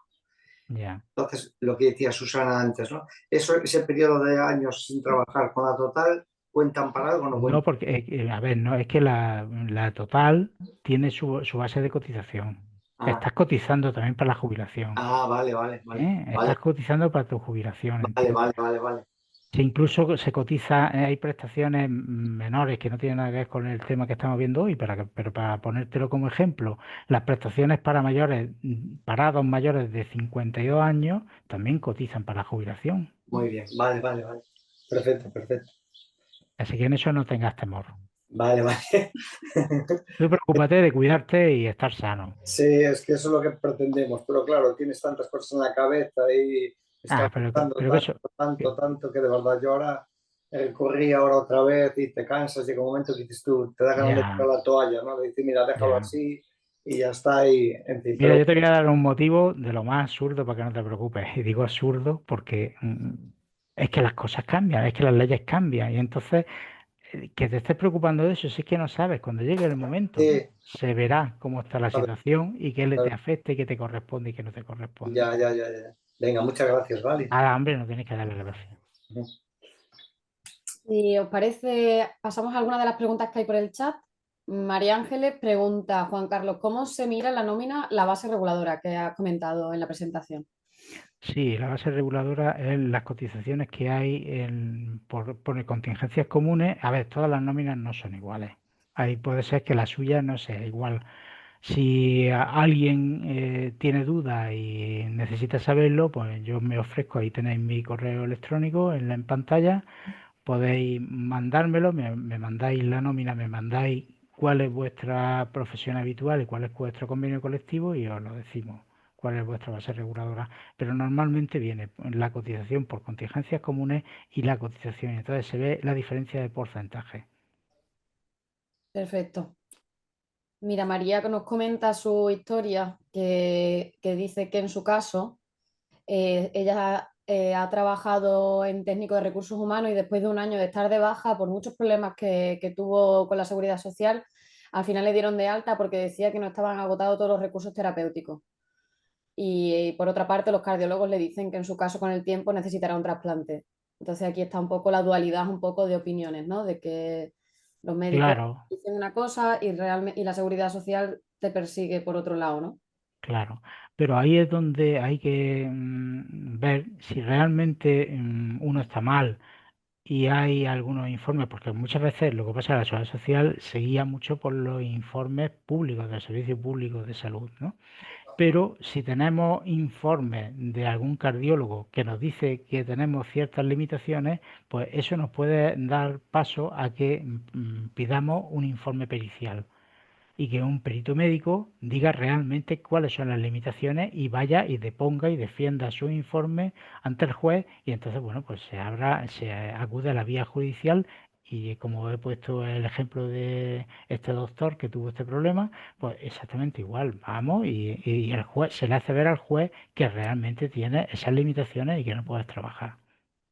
C: ya.
D: Entonces, lo que decía Susana antes, ¿no? Ese periodo de años sin trabajar con la total, ¿cuentan para algo o no
C: No,
D: cuentan?
C: porque, a ver, no, es que la total tiene su base de cotización.
D: Ah,
C: Estás cotizando también para la jubilación,
D: vale, vale, vale,
C: ¿eh?
D: vale,
C: Estás cotizando para tu jubilación,
D: vale,
C: ¿entiendes?
D: vale, vale, vale.
C: Si incluso se cotiza, hay prestaciones menores que no tienen nada que ver con el tema que estamos viendo hoy, pero para ponértelo como ejemplo, las prestaciones para mayores, parados mayores de 52 años, también cotizan para la jubilación.
D: Muy bien, vale, vale, vale. Perfecto, perfecto.
C: Así que en eso no tengas temor.
E: Vale, vale.
C: Tú preocúpate de cuidarte y estar sano.
E: Sí, es que eso es lo que pretendemos, pero claro, tienes tantas cosas en la cabeza y estás pensando
C: Pero que eso,
E: tanto que de verdad yo ahora corrí ahora otra vez y te cansas, llega un momento que dices tú, te da ganas de tirar
C: ya,
E: la toalla, ¿no? De decir, mira, déjalo
C: ya.
E: así y ya está, y en fin,
C: Mira,
E: pero
C: yo te voy a dar un motivo de lo más absurdo para que no te preocupes. Y digo absurdo porque es que las cosas cambian, es que las leyes cambian. Y entonces, que te estés preocupando de eso, si es que no sabes, cuando llegue el momento,
E: sí,
C: se verá cómo está la
E: a ver,
C: situación y qué le
E: a
C: te
E: ver,
C: afecta y qué te corresponde y qué no te corresponde.
E: ya. Venga, muchas gracias, ¿vale?
C: Nada, hombre, no tienes que darle gracias.
A: Si os parece, pasamos a algunas de las preguntas que hay por el chat. María Ángeles pregunta, Juan Carlos, ¿cómo se mira en la nómina la base reguladora que has comentado en la presentación?
C: Sí, la base reguladora es las cotizaciones que hay por contingencias comunes. A ver, todas las nóminas no son iguales. Ahí puede ser que la suya no sea igual. Si alguien tiene dudas y necesita saberlo, pues yo me ofrezco, ahí tenéis mi correo electrónico en pantalla, podéis mandármelo, me mandáis la nómina, me mandáis cuál es vuestra profesión habitual y cuál es vuestro convenio colectivo y os lo decimos, cuál es vuestra base reguladora. Pero normalmente viene la cotización por contingencias comunes y la cotización, entonces se ve la diferencia de porcentaje.
A: Perfecto. Mira, María que nos comenta su historia, que dice que en su caso ella ha trabajado en técnico de recursos humanos y después de un año de estar de baja por muchos problemas que tuvo con la seguridad social, al final le dieron de alta porque decía que no estaban agotados todos los recursos terapéuticos. Y por otra parte, los cardiólogos le dicen que en su caso con el tiempo necesitará un trasplante. Entonces aquí está un poco la dualidad, un poco de opiniones, ¿no? De que los médicos
C: Claro,
A: dicen una cosa y la seguridad social te persigue por otro lado, ¿no?
C: claro, pero ahí es donde hay que ver si realmente uno está mal y hay algunos informes, porque muchas veces lo que pasa en la seguridad social se guía mucho por los informes públicos del Servicio Público de Salud, ¿no? Pero si tenemos informes de algún cardiólogo que nos dice que tenemos ciertas limitaciones, pues eso nos puede dar paso a que pidamos un informe pericial y que un perito médico diga realmente cuáles son las limitaciones y vaya y deponga y defienda su informe ante el juez y entonces, bueno, pues se acude a la vía judicial y como he puesto el ejemplo de este doctor que tuvo este problema, pues exactamente igual, vamos y el juez se le hace ver al juez que realmente tiene esas limitaciones y que no puedes trabajar.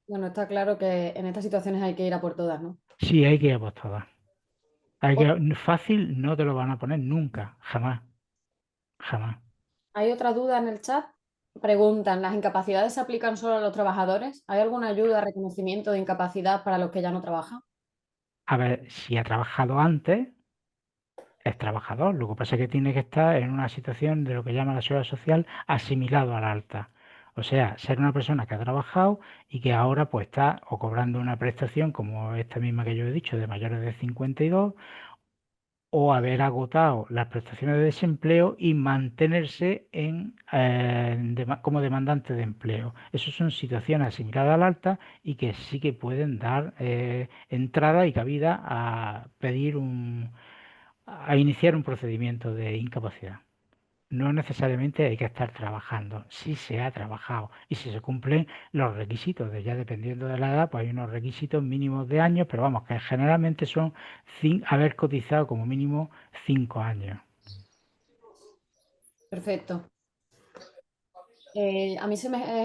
A: Bueno, está claro que en estas situaciones hay que ir a por todas, ¿no?
C: Sí, hay que ir a por todas. Fácil no te lo van a poner nunca, jamás, jamás.
A: Hay otra duda en el chat. Preguntan, ¿las incapacidades se aplican solo a los trabajadores? ¿Hay alguna ayuda, reconocimiento de incapacidad para los que ya no trabajan?
C: A ver, si ha trabajado antes, es trabajador. Lo que pasa es que tiene que estar en una situación de lo que llama la seguridad social asimilado a la alta. O sea, ser una persona que ha trabajado y que ahora pues está o cobrando una prestación como esta misma que yo he dicho de mayores de 52 o haber agotado las prestaciones de desempleo y mantenerse como demandante de empleo. Esas son situaciones asimiladas al alta y que sí que pueden dar entrada y cabida a a iniciar un procedimiento de incapacidad. No necesariamente hay que estar trabajando, si se ha trabajado y si se cumplen los requisitos, ya dependiendo de la edad, pues hay unos requisitos mínimos de años, pero vamos, que generalmente son haber cotizado como mínimo 5 años.
A: Perfecto. A mí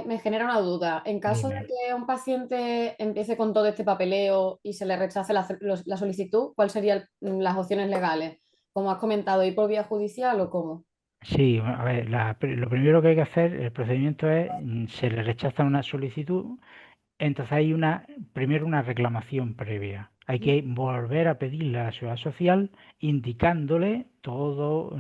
A: me genera una duda. En caso de
C: Dime.
A: que un paciente empiece con todo este papeleo y se le rechace la solicitud, ¿cuáles serían las opciones legales? Como has comentado, ¿ir por vía judicial o cómo?
C: Sí, a ver, lo primero que hay que hacer, el procedimiento es, se le rechaza una solicitud. Entonces hay primero una reclamación previa. Hay que volver a pedirle a la Seguridad Social indicándole todo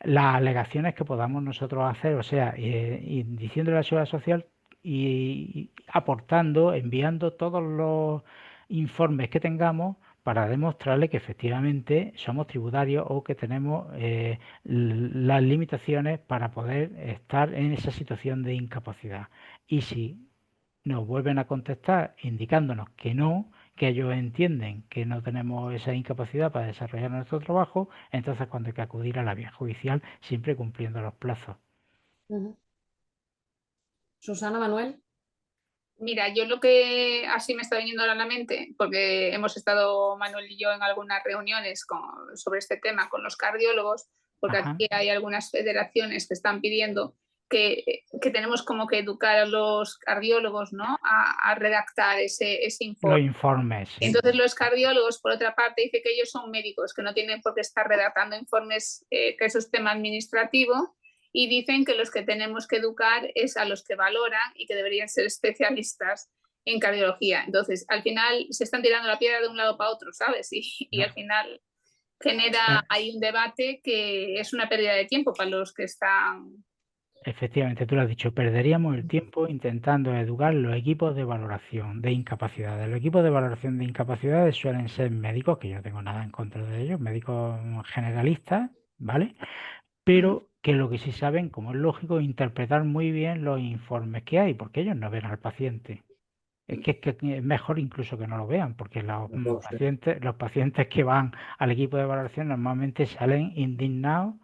C: las alegaciones que podamos nosotros hacer, o sea, y diciéndole a la Seguridad Social y aportando, enviando todos los informes que tengamos para demostrarle que efectivamente somos tributarios o que tenemos las limitaciones para poder estar en esa situación de incapacidad. Y si nos vuelven a contestar indicándonos que no, que ellos entienden que no tenemos esa incapacidad para desarrollar nuestro trabajo, entonces cuando hay que acudir a la vía judicial, siempre cumpliendo los plazos.
A: Susana, Manuel.
B: Mira, yo lo que así me está viniendo ahora a la mente, porque hemos estado Manuel y yo en algunas reuniones sobre este tema con los cardiólogos, porque
C: Ajá.
B: aquí hay algunas federaciones que están pidiendo que tenemos como que educar a los cardiólogos, ¿no? A redactar ese informe.
C: Los informes. Sí.
B: Entonces los cardiólogos, por otra parte, dicen que ellos son médicos, que no tienen por qué estar redactando informes, que eso es tema administrativo, y dicen que los que tenemos que educar es a los que valoran y que deberían ser especialistas en cardiología. Entonces, al final se están tirando la piedra de un lado para otro, ¿sabes? Y al final genera ahí un debate que es una pérdida de tiempo para los que están...
C: Efectivamente, tú lo has dicho, perderíamos el tiempo intentando educar los equipos de valoración de incapacidades. Los equipos de valoración de incapacidades suelen ser médicos, que yo no tengo nada en contra de ellos, médicos generalistas, ¿vale? Pero que lo que sí saben, como es lógico, interpretar muy bien los informes que hay, porque ellos no ven al paciente. Es que es mejor incluso que no lo vean, porque los pacientes que van al equipo de valoración normalmente salen indignados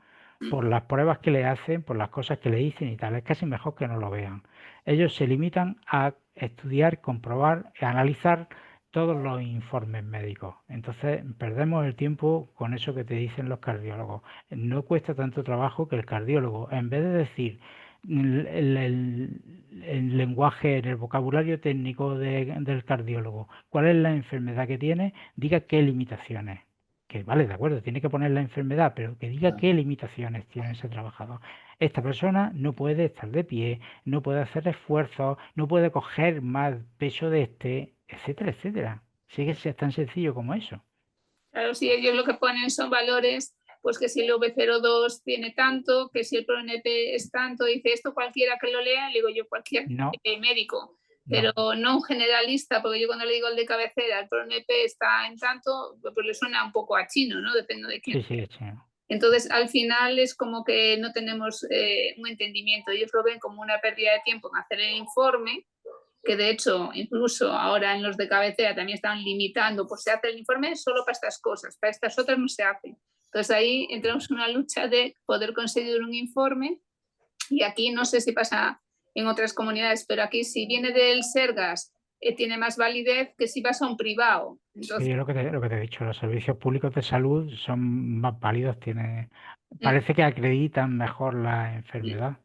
C: por las pruebas que le hacen, por las cosas que le dicen y tal. Es casi mejor que no lo vean. Ellos se limitan a estudiar, comprobar, analizar todos los informes médicos. Entonces perdemos el tiempo con eso que te dicen los cardiólogos. No cuesta tanto trabajo que el cardiólogo, en vez de decir el lenguaje, en el vocabulario técnico del cardiólogo, cuál es la enfermedad que tiene, diga qué limitaciones. Que vale, de acuerdo, tiene que poner la enfermedad, pero que diga qué limitaciones tiene ese trabajador. Esta persona no puede estar de pie, no puede hacer esfuerzos, no puede coger más peso de etcétera, etcétera. Sí que es tan sencillo como eso.
B: Claro, si ellos lo que ponen son valores, pues que si el V02 tiene tanto, que si el ProNP es tanto, dice esto cualquiera que lo lea, le digo yo cualquier médico, pero no un generalista, porque yo cuando le digo el de cabecera, el ProNP está en tanto, pues le suena un poco a chino, ¿no? Depende de quién.
C: Sí, sí.
B: Entonces, al final es como que no tenemos un entendimiento. Ellos lo ven como una pérdida de tiempo en hacer el informe, que de hecho, incluso ahora en los de cabecera también están limitando, pues se hace el informe solo para estas cosas, para estas otras no se hace. Entonces ahí entramos en una lucha de poder conseguir un informe, y aquí no sé si pasa en otras comunidades, pero aquí si viene del Sergas tiene más validez que si vas a un privado. Entonces,
C: sí, lo que te he dicho, los servicios públicos de salud son más válidos, parece que acreditan mejor la enfermedad.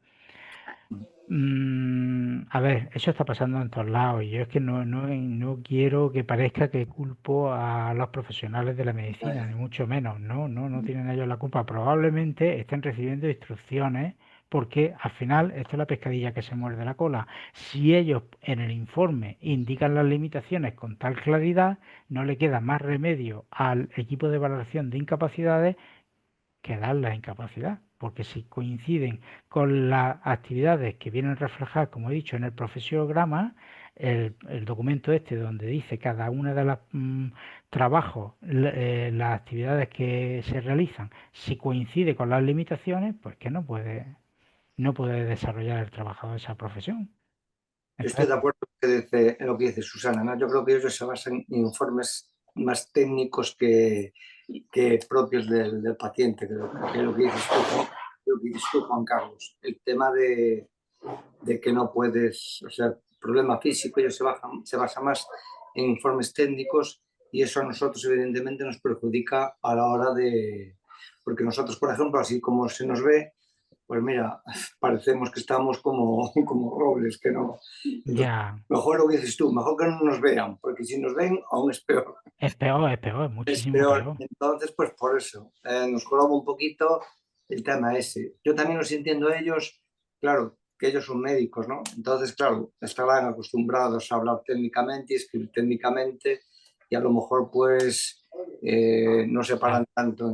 C: A ver, eso está pasando en todos lados y yo es que no quiero que parezca que culpo a los profesionales de la medicina, ni mucho menos. No tienen ellos la culpa. Probablemente estén recibiendo instrucciones porque al final esto es la pescadilla que se muerde la cola. Si ellos en el informe indican las limitaciones con tal claridad, no le queda más remedio al equipo de valoración de incapacidades que dar la incapacidad, porque si coinciden con las actividades que vienen reflejadas, como he dicho, en el profesiograma, el documento este donde dice cada una de los trabajos, las actividades que se realizan, si coincide con las limitaciones, pues que no puede desarrollar el trabajador esa profesión.
D: Estoy de acuerdo en lo que dice Susana, ¿no? Yo creo que ellos se basan en informes más técnicos que propios del paciente, que lo que dices tú, Juan Carlos. El tema de que no puedes, o sea, problema físico, ellos se basa más en informes técnicos y eso a nosotros evidentemente nos perjudica a la hora de... Porque nosotros, por ejemplo, así como se nos ve, pues mira, parecemos que estamos como robles, que no.
C: Ya.
D: Mejor lo que dices tú, mejor que no nos vean, porque si nos ven aún es peor.
C: Es peor, muchísimo peor.
D: Entonces, pues por eso, nos colaba un poquito el tema ese. Yo también los entiendo a ellos, claro, que ellos son médicos, ¿no? Entonces, claro, estarán acostumbrados a hablar técnicamente y escribir técnicamente y a lo mejor pues no se paran tanto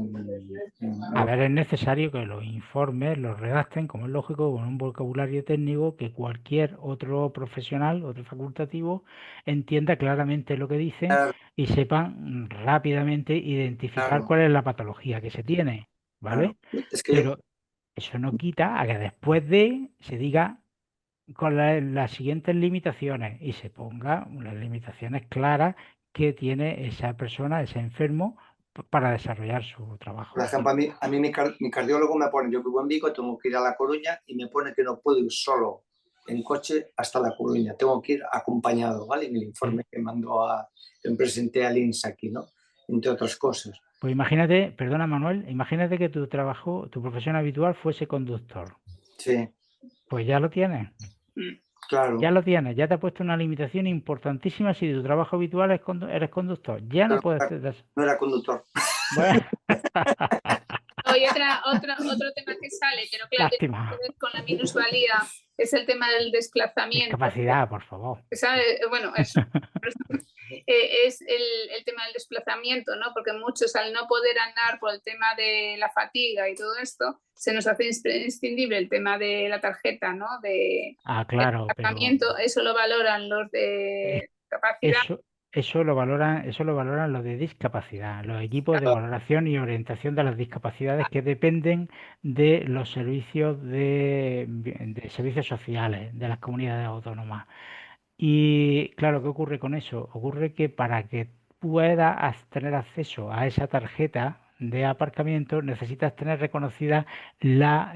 C: A ver, es necesario que los informes los redacten, como es lógico, con un vocabulario técnico que cualquier otro profesional, otro facultativo, entienda claramente lo que dicen y sepan rápidamente identificar cuál es la patología que se tiene, ¿vale?
D: Es que
C: Pero eso no quita a que después se diga con las siguientes limitaciones y se ponga unas limitaciones claras que tiene esa persona, ese enfermo, para desarrollar su trabajo.
D: Por ejemplo, a mí mi cardiólogo me pone, yo vivo en Vigo, tengo que ir a La Coruña y me pone que no puedo ir solo en coche hasta La Coruña, tengo que ir acompañado, ¿vale? En el informe que mandó que presenté al INSS aquí, ¿no? Entre otras cosas.
C: Pues imagínate, perdona Manuel, imagínate que tu trabajo, tu profesión habitual fuese conductor.
D: Sí,
C: Pues ya lo tienes.
D: claro.
C: Ya lo tienes, ya te ha puesto una limitación importantísima si tu trabajo habitual eres conductor. Ya no puedes hacer.
D: No era conductor.
C: Bueno,
B: Hoy otro tema que sale, pero claro, tiene
C: lástima.
B: que ver con la minusvalía, es el tema del desplazamiento.
C: Discapacidad, por favor.
B: Bueno, eso. Es el tema del desplazamiento, ¿no? Porque muchos al no poder andar por el tema de la fatiga y todo esto, se nos hace imprescindible el tema de la tarjeta, ¿no?
C: Claro, pero
B: desplazamiento, eso lo valoran los de capacidad.
C: eso lo valoran los de discapacidad, los equipos de valoración y orientación de las discapacidades que dependen de los servicios de servicios sociales de las comunidades autónomas. Y claro, ¿qué ocurre con eso? Ocurre que para que puedas tener acceso a esa tarjeta de aparcamiento necesitas tener reconocida la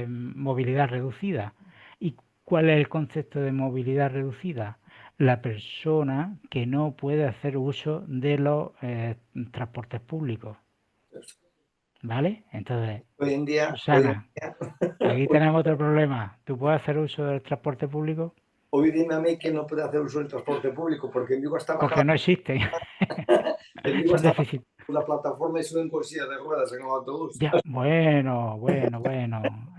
C: movilidad reducida. ¿Y cuál es el concepto de movilidad reducida? La persona que no puede hacer uso de los transportes públicos. ¿Vale? Entonces,
D: Hoy en día,
C: Susana, aquí tenemos otro problema. ¿Tú puedes hacer uso del transporte público?
D: hoy dime a mí que no puede hacer uso del transporte público, porque en Vigo está
C: Porque no existen.
D: en Vigo
C: Son
D: está
C: déficit.
D: la plataforma y suben con silla de ruedas en el autobús.
C: Ya, bueno.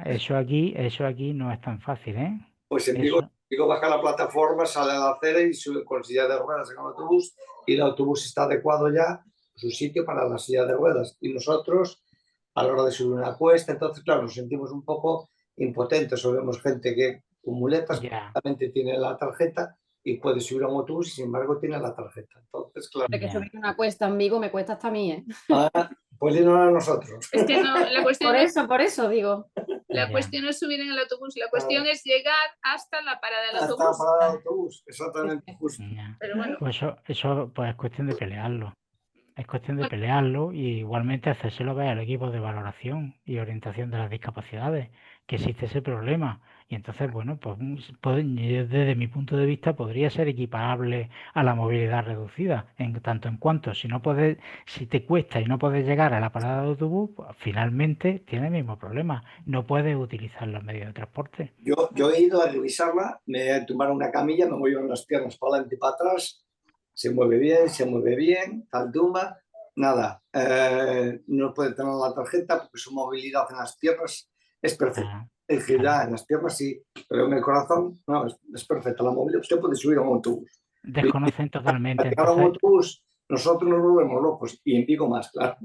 C: Eso aquí no es tan fácil, ¿eh?
D: Pues en Vigo,
C: Eso,
D: Vigo baja la plataforma, sale a la acera y sube con silla de ruedas en el autobús y el autobús está adecuado ya a su sitio para la silla de ruedas. Y nosotros, a la hora de subir una cuesta, entonces, claro, nos sentimos un poco impotentes o vemos gente que con muletas
C: ya,
D: prácticamente tiene la tarjeta y puede subir a un autobús y sin embargo tiene la tarjeta. Entonces, claro.
A: Porque
C: ya.
A: subir una cuesta en Vigo me cuesta hasta a mí, ¿eh?
D: Pues no a nosotros.
B: Es que no, la cuestión
A: Por eso digo.
B: La
C: Ya.
B: cuestión no es subir en el autobús, la cuestión es llegar hasta la parada del autobús.
D: Hasta la parada del autobús, exactamente, justo.
C: Ya.
B: Pero bueno,
C: Pues eso pues es cuestión de pelearlo. Es cuestión de pelearlo y igualmente hacérselo ver al equipo de valoración y orientación de las discapacidades, que existe ese problema. Y entonces, bueno, pues desde mi punto de vista podría ser equiparable a la movilidad reducida, en tanto en cuanto si te cuesta y no puedes llegar a la parada de autobús, pues finalmente tienes el mismo problema. No puedes utilizar los medios de transporte.
D: Yo he ido a revisarla, me tumbaron una camilla, me mueven las piernas para adelante y para atrás, se mueve bien, tal tumba, nada, no puede tener la tarjeta porque su movilidad en las piernas es perfecta. En general, en las piernas sí, pero en el corazón no, es perfecta la movilidad. Usted puede subir a un autobús.
C: Desconocen totalmente.
D: A un autobús, nosotros nos volvemos locos y en Vigo más, claro.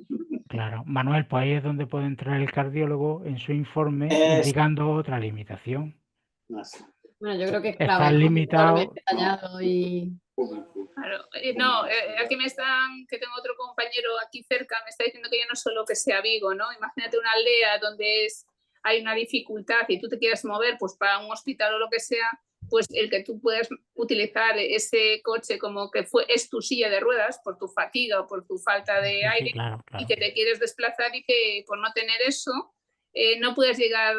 C: Claro, Manuel, pues ahí es donde puede entrar el cardiólogo en su informe indicando otra limitación.
A: Bueno, yo creo que es
C: Estás
A: clave, ¿no?
C: limitado.
A: Informe detallado y...
B: Claro, no, aquí que tengo otro compañero aquí cerca, me está diciendo que ya no solo que sea Vigo, ¿no? Imagínate una aldea donde hay una dificultad y tú te quieras mover pues para un hospital o lo que sea, pues el que tú puedas utilizar ese coche como que es tu silla de ruedas por tu fatiga o por tu falta de aire,
C: sí, claro.
B: y que te quieres desplazar y que por no tener eso no puedes llegar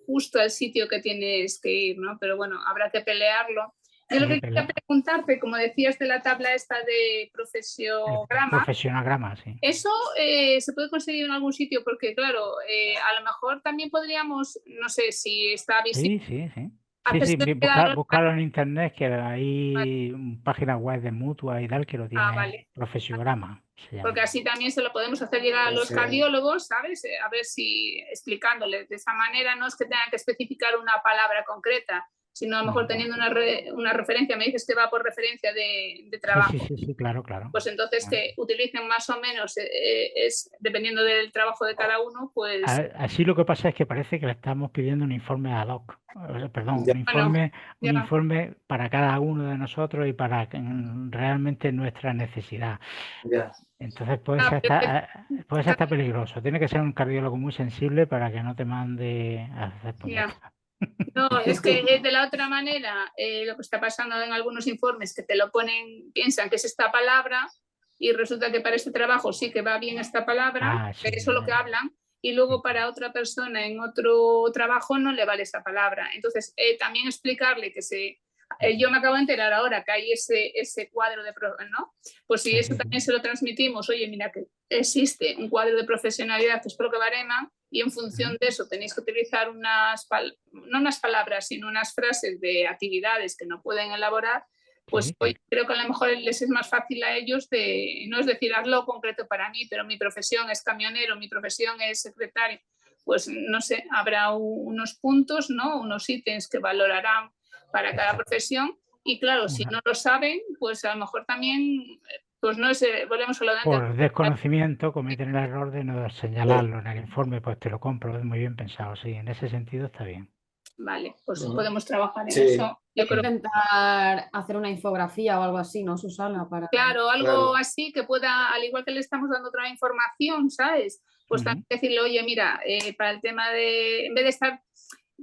B: justo al sitio que tienes que ir, ¿no? Pero bueno, habrá que pelearlo. Yo lo que quería preguntarte, como decías de la tabla esta de profesionograma,
C: sí.
B: ¿eso se puede conseguir en algún sitio? Porque claro, a lo mejor también podríamos, no sé si está visible.
C: Sí, buscarlo en internet, que hay páginas web de mutua y tal que lo tiene, profesionograma.
B: Porque así también se lo podemos hacer llegar a los cardiólogos, ¿sabes? A ver si explicándoles de esa manera no es que tengan que especificar una palabra concreta, sino a lo mejor teniendo una referencia, me dices que va por referencia de trabajo.
C: Sí, claro.
B: Pues entonces que utilicen más o menos, dependiendo del trabajo de cada uno, pues...
C: Así lo que pasa es que parece que le estamos pidiendo un informe ad hoc, perdón, un informe para cada uno de nosotros y para realmente nuestra necesidad. Entonces puede ser hasta peligroso. Tiene que ser un cardiólogo muy sensible para que no te mande a hacer política.
B: No, es que de la otra manera, lo que está pasando en algunos informes que te lo ponen, piensan que es esta palabra y resulta que para este trabajo sí que va bien esta palabra,
C: Sí,
B: que eso es lo que hablan, y luego para otra persona en otro trabajo no le vale esa palabra. Entonces, también explicarle que yo me acabo de enterar ahora que hay ese cuadro de, ¿no? Pues si eso también se lo transmitimos, oye, mira que existe un cuadro de profesionalidad que es Pro que Barema, y en función de eso tenéis que utilizar no unas palabras, sino unas frases de actividades que no pueden elaborar, pues hoy creo que a lo mejor les es más fácil a ellos no es decir, hazlo concreto para mí, pero mi profesión es camionero, mi profesión es secretario, pues no sé, habrá unos puntos, ¿no? Unos ítems que valorarán para cada profesión, y claro, si no lo saben, pues a lo mejor también, pues no es, volvemos a lo de antes.
C: Por desconocimiento cometen el error de no señalarlo en el informe, pues te lo compro, es muy bien pensado, sí, en ese sentido está bien.
B: Vale, pues podemos trabajar en
E: Sí.
B: eso. Yo creo
A: Intentar hacer una infografía o algo así, ¿no, Susana?
B: Claro, algo así que pueda, al igual que le estamos dando otra información, ¿sabes? Pues también decirle, oye, mira, para el tema de, en vez de estar,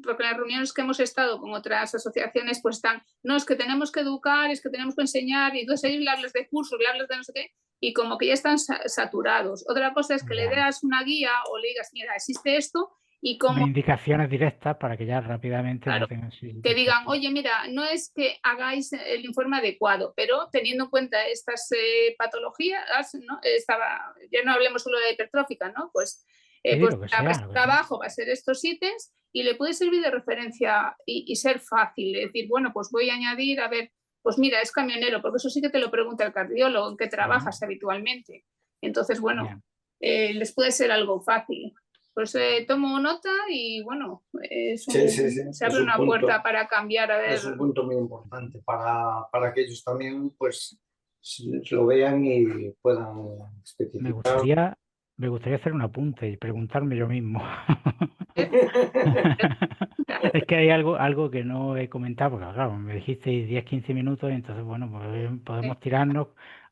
B: porque en las reuniones que hemos estado con otras asociaciones, pues están, no, es que tenemos que educar, es que tenemos que enseñar, y entonces ahí le hablas de cursos, le hablas de no sé qué, y como que ya están saturados. Otra cosa es que le des una guía o le digas, mira, existe esto, y cómo...
C: Indicaciones directas para que ya rápidamente
B: claro,
C: tengan...
B: que digan, oye, mira, no es que hagáis el informe adecuado, pero teniendo en cuenta estas patologías, ¿no? Ya no hablemos solo de hipertrófica, ¿no? Pues, pues para este trabajo va a ser estos ítems y le puede servir de referencia y ser fácil, es decir, bueno, pues voy a añadir, a ver, pues mira, es camionero, porque eso sí que te lo pregunta el cardiólogo, en qué trabajas habitualmente. Entonces, bueno, les puede ser algo fácil. Pues tomo nota y bueno, se abre una puerta para cambiar. A ver.
E: Es un punto muy importante para que ellos también pues lo vean y puedan especificar.
C: Me gustaría hacer un apunte y preguntarme yo mismo. Es que hay algo que no he comentado, porque claro, me dijiste 10-15 minutos, y entonces, bueno, pues podemos tirarnos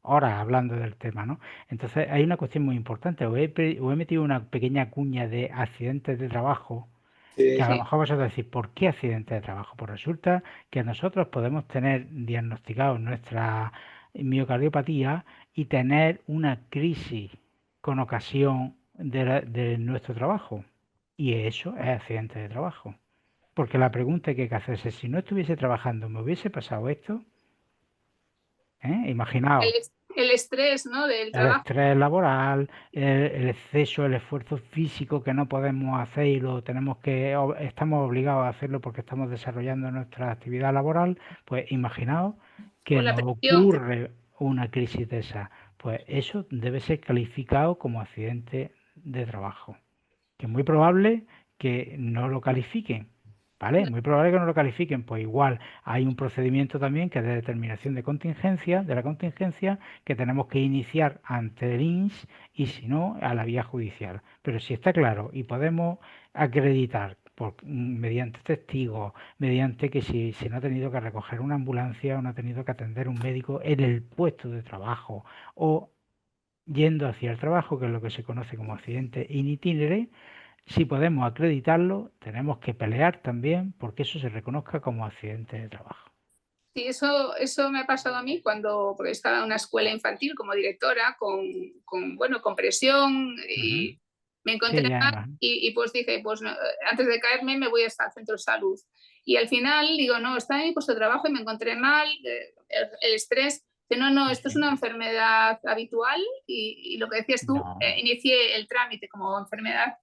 C: horas hablando del tema, ¿no? Entonces, hay una cuestión muy importante. Os he metido una pequeña cuña de accidentes de trabajo, que a lo mejor vosotros decís, ¿por qué accidentes de trabajo? Pues resulta que nosotros podemos tener diagnosticado nuestra miocardiopatía y tener una crisis con ocasión de nuestro trabajo. Y eso es accidente de trabajo. Porque la pregunta que hay que hacerse es, si no estuviese trabajando, ¿me hubiese pasado esto? Imaginaos.
B: El estrés, ¿no? Del
C: El
B: trabajo.
C: estrés laboral, el exceso, el esfuerzo físico que no podemos hacer y estamos obligados a hacerlo porque estamos desarrollando nuestra actividad laboral, pues imaginaos que nos ocurre una crisis de esa. Pues eso debe ser calificado como accidente de trabajo. Que es muy probable que no lo califiquen, ¿vale? Muy probable que no lo califiquen, pues igual hay un procedimiento también que es de determinación de la contingencia, que tenemos que iniciar ante el INS y si no, a la vía judicial. Pero si está claro y podemos acreditar mediante testigos, mediante que si no ha tenido que recoger una ambulancia o no ha tenido que atender un médico en el puesto de trabajo o yendo hacia el trabajo, que es lo que se conoce como accidente in itinere, si podemos acreditarlo, tenemos que pelear también porque eso se reconozca como accidente de trabajo.
B: Sí, eso me ha pasado a mí porque estaba en una escuela infantil como directora, con presión, y me encontré mal y pues dije, pues no, antes de caerme me voy hasta el centro de salud. Y al final digo, no, está en mi puesto de trabajo y me encontré mal, el estrés. No, esto es una enfermedad habitual y lo que decías tú, inicié el trámite como enfermedad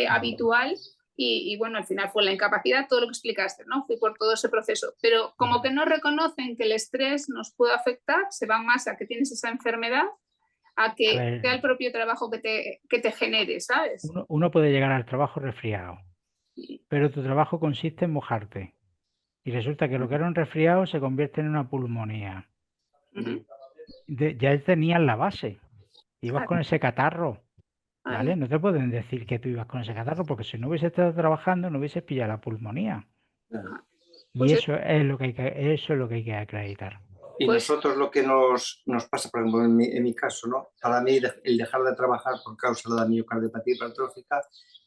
B: habitual. Y bueno, al final fue la incapacidad, todo lo que explicaste, ¿no? Fui por todo ese proceso. Pero como que no reconocen que el estrés nos puede afectar, se van más a que tienes esa enfermedad, a que sea el propio trabajo que te genere, ¿sabes?
C: Uno puede llegar al trabajo resfriado, pero tu trabajo consiste en mojarte. Y resulta que lo que era un resfriado se convierte en una pulmonía. Ya tenías la base. Ibas con ese catarro. ¿Vale? No te pueden decir que tú ibas con ese catarro porque si no hubieses estado trabajando no hubieses pillado la pulmonía. Y eso es lo que hay que acreditar.
D: Y
B: Pues,
D: nosotros lo que nos pasa, por ejemplo, en mi caso, ¿no? Para mí el dejar de trabajar por causa de la miocardiopatía hipertrófica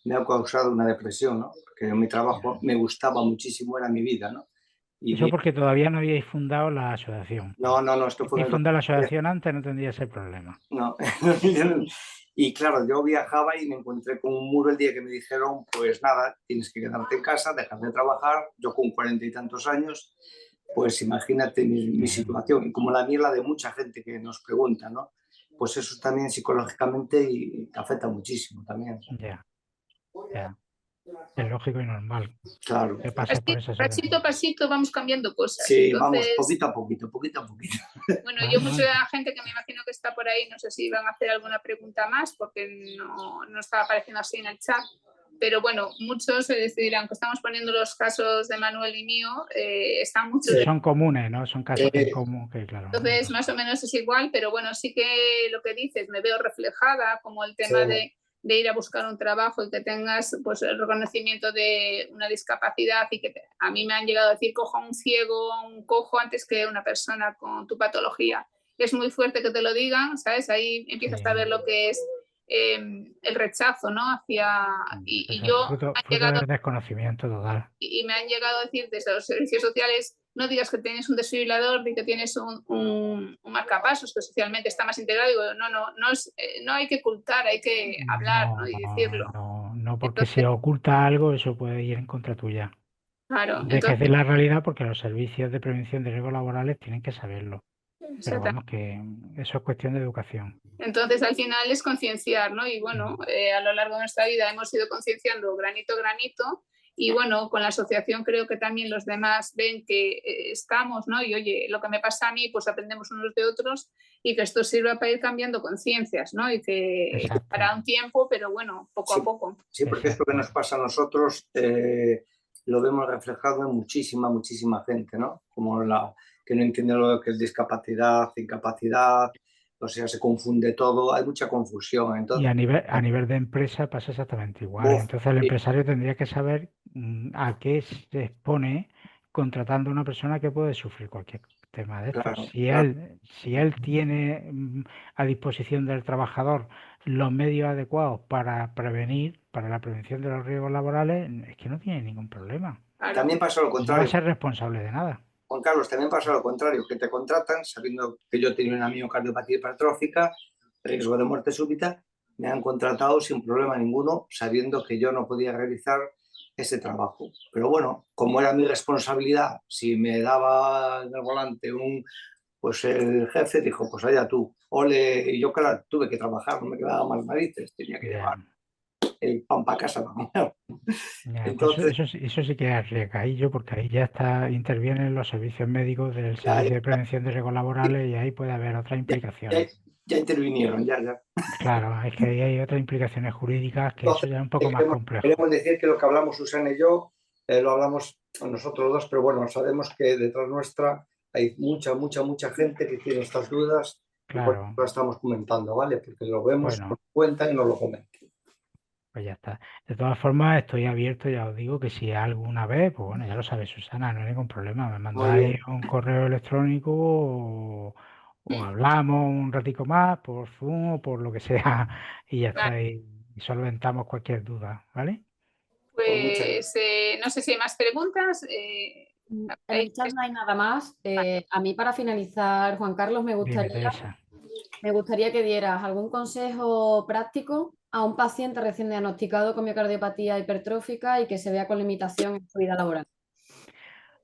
D: me ha causado una depresión, ¿no? Porque mi trabajo me gustaba muchísimo, era mi vida, ¿no? Y
C: Eso porque todavía no habíais fundado la asociación.
D: no, esto
C: Si
D: fue en
C: habéis
D: el
C: fundado la
D: 2010.
C: asociación antes, no tendría ese problema.
D: No. Y claro, yo viajaba y me encontré con un muro el día que me dijeron, pues nada, tienes que quedarte en casa, dejar de trabajar. Yo con 40 y tantos años, pues imagínate mi situación, y como la mía, la de mucha gente que nos pregunta, ¿no? Pues eso también psicológicamente y te afecta muchísimo también.
C: Ya, ya. Es lógico y normal
D: Claro.
C: que pases por
B: así,
C: esa
B: pasito a
C: situación.
B: pasito vamos cambiando cosas.
D: Sí, vamos,
B: Entonces,
D: poquito a poquito, poquito a poquito.
B: bueno,
C: Ah,
B: yo
C: no,
B: mucha gente que me imagino que está por ahí, no sé si van a hacer alguna pregunta más porque no estaba apareciendo así en el chat. Pero bueno, muchos decidirán que estamos poniendo los casos de Manuel y mío, están muchos.
C: que son comunes, ¿no? Son casos en común que, claro.
B: Entonces, más o menos es igual, pero bueno, sí que lo que dices, me veo reflejada, como el tema
D: Sí.
B: de ir a buscar un trabajo y que tengas pues el reconocimiento de una discapacidad y que a mí me han llegado a decir cojo a un ciego, a un cojo antes que una persona con tu patología. Es muy fuerte que te lo digan, ¿sabes? Ahí empiezas a ver lo que es el rechazo, ¿no? Y
C: Eso es
B: yo
C: fruto,
B: han
C: fruto
B: llegado
C: del desconocimiento total.
B: y me han llegado a decir desde los servicios sociales, no digas que tienes un desfibrilador ni que tienes un marcapasos que socialmente está más integrado. Digo, no hay que ocultar, hay que hablar, ¿no?
C: No,
B: Y
C: no,
B: decirlo.
C: no, no, porque si
B: Entonces,
C: oculta algo, eso puede ir en contra tuya.
B: claro,
C: Tienes que
B: entonces,
C: decir la realidad porque los servicios de prevención de riesgos laborales tienen que saberlo. Pero
B: exactamente.
C: vamos, que eso es cuestión de educación.
B: Entonces, al final es concienciar, ¿no? Y bueno, a lo largo de nuestra vida hemos ido concienciando granito a granito. Y bueno, con la asociación creo que también los demás ven que estamos, ¿no? Y oye, lo que me pasa a mí, pues aprendemos unos de otros y que esto sirva para ir cambiando conciencias, ¿no? Y que
C: Exacto.
B: para un tiempo, pero bueno, poco a poco.
D: Sí, porque esto que nos pasa a nosotros lo vemos reflejado en muchísima gente, ¿no? Como que no entiende lo que es discapacidad, incapacidad, o sea, se confunde todo, hay mucha confusión.
C: Y
D: Entonces,
C: a nivel de empresa pasa exactamente igual.
D: uf,
C: Entonces el
D: sí,
C: empresario tendría que saber a qué se expone contratando a una persona que puede sufrir cualquier tema de estos.
D: claro,
C: Si él tiene a disposición del trabajador los medios adecuados para prevenir, para la prevención de los riesgos laborales, es que no tiene ningún problema.
B: Claro.
D: También pasa lo
C: Y no va a
D: contrario.
C: ser responsable de nada.
D: Juan Carlos, también pasa lo contrario, que te contratan sabiendo que yo tenía una miocardiopatía hipertrófica, riesgo de muerte súbita, me han contratado sin problema ninguno, sabiendo que yo no podía realizar ese trabajo. Pero bueno, como era mi responsabilidad, si me daba en el volante pues el jefe dijo, pues allá tú, ole, y yo claro, tuve que trabajar, no me quedaba más narices, tenía que
C: Ya,
D: llevar el pan para casa.
C: ya, pues
D: Entonces,
C: eso sí que es arriesgadillo porque ahí ya intervienen los servicios médicos del
D: ya,
C: Servicio de Prevención de Riesgos Laborales y ahí puede haber otras
D: ya,
C: implicaciones.
D: ya intervinieron, ya.
C: Claro, es que ahí hay otras implicaciones jurídicas que eso
D: Entonces,
C: ya es un poco más complejo.
D: queremos decir que lo que hablamos Susana y yo, lo hablamos nosotros dos, pero bueno, sabemos que detrás nuestra hay mucha gente que tiene estas dudas y por eso
C: Claro,
D: lo estamos comentando, ¿vale? Porque lo vemos, nos
C: bueno,
D: cuentan y nos lo comentan.
C: pues ya está. De todas formas, estoy abierto, ya os digo, que si alguna vez, pues bueno, ya lo sabe Susana, no hay ningún problema. Me
D: Muy bien,
C: mandáis un correo electrónico o hablamos un ratico más por Zoom o por lo que sea y ya
B: Vale.
C: está. Y solventamos cualquier duda, ¿vale?
B: Pues no sé si hay más preguntas.
A: En el chat no hay nada más. A mí, para finalizar, Juan Carlos,
C: Dime, Teresa.
A: me gustaría que dieras algún consejo práctico a un paciente recién diagnosticado con miocardiopatía hipertrófica y que se vea con limitación en su vida laboral.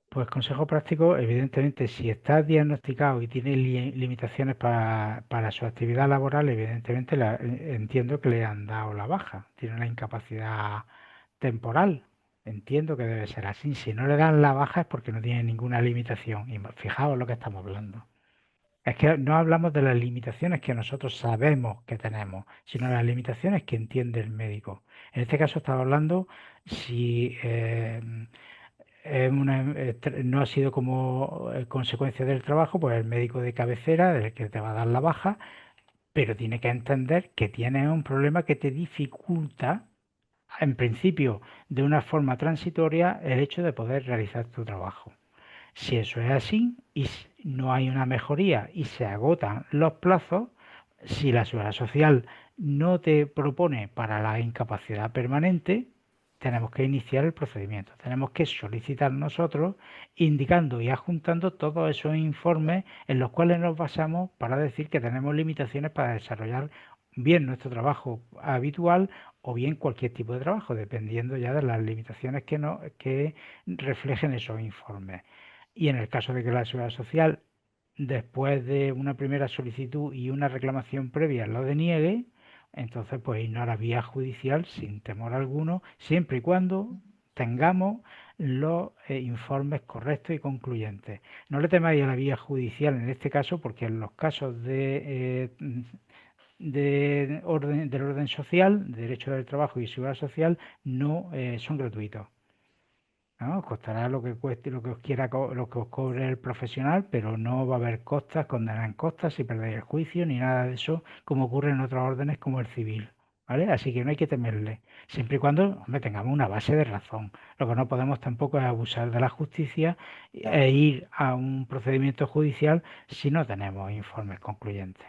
C: Pues consejo práctico, evidentemente, si está diagnosticado y tiene limitaciones para su actividad laboral, evidentemente entiendo que le han dado la baja, tiene una incapacidad temporal, entiendo que debe ser así. Si no le dan la baja es porque no tiene ninguna limitación. Y fijaos lo que estamos hablando. Es que no hablamos de las limitaciones que nosotros sabemos que tenemos, sino las limitaciones que entiende el médico. En este caso estaba hablando si no ha sido como consecuencia del trabajo, pues el médico de cabecera, el que te va a dar la baja, pero tiene que entender que tienes un problema que te dificulta, en principio, de una forma transitoria, el hecho de poder realizar tu trabajo. Si eso es así y no hay una mejoría y se agotan los plazos, si la Seguridad Social no te propone para la incapacidad permanente, tenemos que iniciar el procedimiento. Tenemos que solicitar nosotros, indicando y adjuntando todos esos informes en los cuales nos basamos para decir que tenemos limitaciones para desarrollar bien nuestro trabajo habitual o bien cualquier tipo de trabajo, dependiendo ya de las limitaciones que reflejen esos informes. Y en el caso de que la Seguridad Social, después de una primera solicitud y una reclamación previa, lo deniegue, entonces pues irnos a la vía judicial sin temor alguno, siempre y cuando tengamos los informes correctos y concluyentes. No le temáis a la vía judicial en este caso, porque en los casos del orden social, de derecho del trabajo y seguridad social, no son gratuitos. ¿No? Os costará lo que cueste, lo que os quiera, lo que os cobre el profesional, pero no va a haber costas, condenarán costas si perdéis el juicio, ni nada de eso, como ocurre en otros órdenes como el civil. ¿Vale? Así que no hay que temerle, siempre y cuando, hombre, tengamos una base de razón. Lo que no podemos tampoco es abusar de la justicia e ir a un procedimiento judicial si no tenemos informes concluyentes.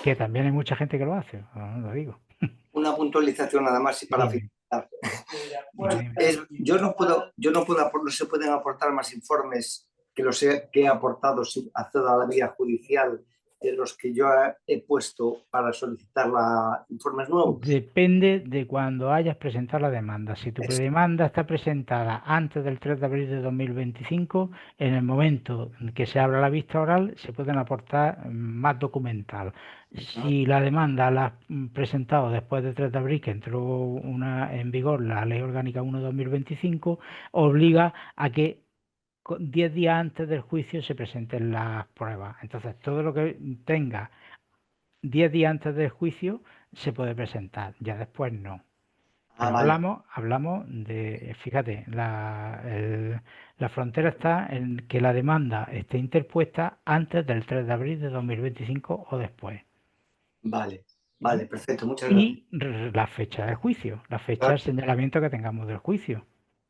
C: Que también hay mucha gente que lo hace, no lo digo.
D: Una puntualización nada más y para finalizar. No se pueden aportar más informes que los que he aportado a toda la vía judicial de los que yo he puesto para solicitar informes nuevos.
C: Depende de cuando hayas presentado la demanda. Si tu demanda está presentada antes del 3 de abril de 2025, en el momento en que se abra la vista oral se pueden aportar más documental. Si la demanda la has presentado después del 3 de abril, que entró en vigor la Ley Orgánica 1 de 2025, obliga a que 10 días antes del juicio se presenten las pruebas. Entonces, todo lo que tenga 10 días antes del juicio se puede presentar, ya después no. Pero
D: vale.
C: hablamos de, fíjate, la frontera está en que la demanda esté interpuesta antes del 3 de abril de 2025 o después.
D: Vale, perfecto, muchas gracias.
C: Y la fecha del juicio, la fecha del señalamiento que tengamos del juicio.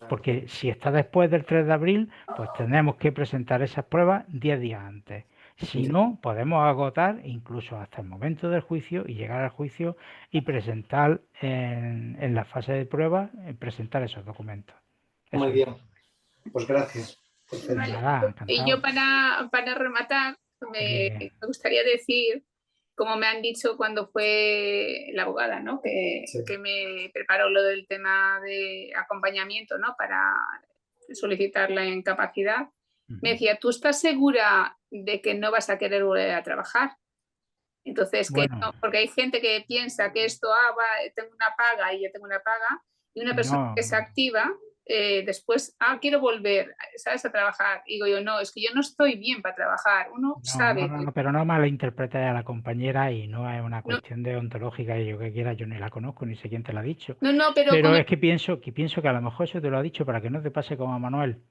C: Porque si está después del 3 de abril, pues tenemos que presentar esas pruebas 10 días antes. Si no, podemos agotar incluso hasta el momento del juicio y llegar al juicio y presentar en la fase de prueba, presentar esos documentos.
E: Muy bien, pues gracias.
C: Nada,
B: y yo para rematar, me gustaría decir, como me han dicho cuando fue la abogada, ¿no? que me preparó lo del tema de acompañamiento, ¿no? Para solicitar la incapacidad, me decía, ¿tú estás segura de que no vas a querer volver a trabajar? Entonces, bueno, no, porque hay gente que piensa que esto, tengo una paga y yo tengo una paga, y una persona que se activa, después, quiero volver, ¿sabes?, a trabajar. Y digo yo, no, es que yo no estoy bien para trabajar, uno sabe.
C: No, pero no malinterpretes a la compañera y no es una cuestión deontológica y yo que quiera, yo ni la conozco, ni sé quién te la ha dicho. Pero es que pienso que a lo mejor eso te lo ha dicho para que no te pase como a Manuel.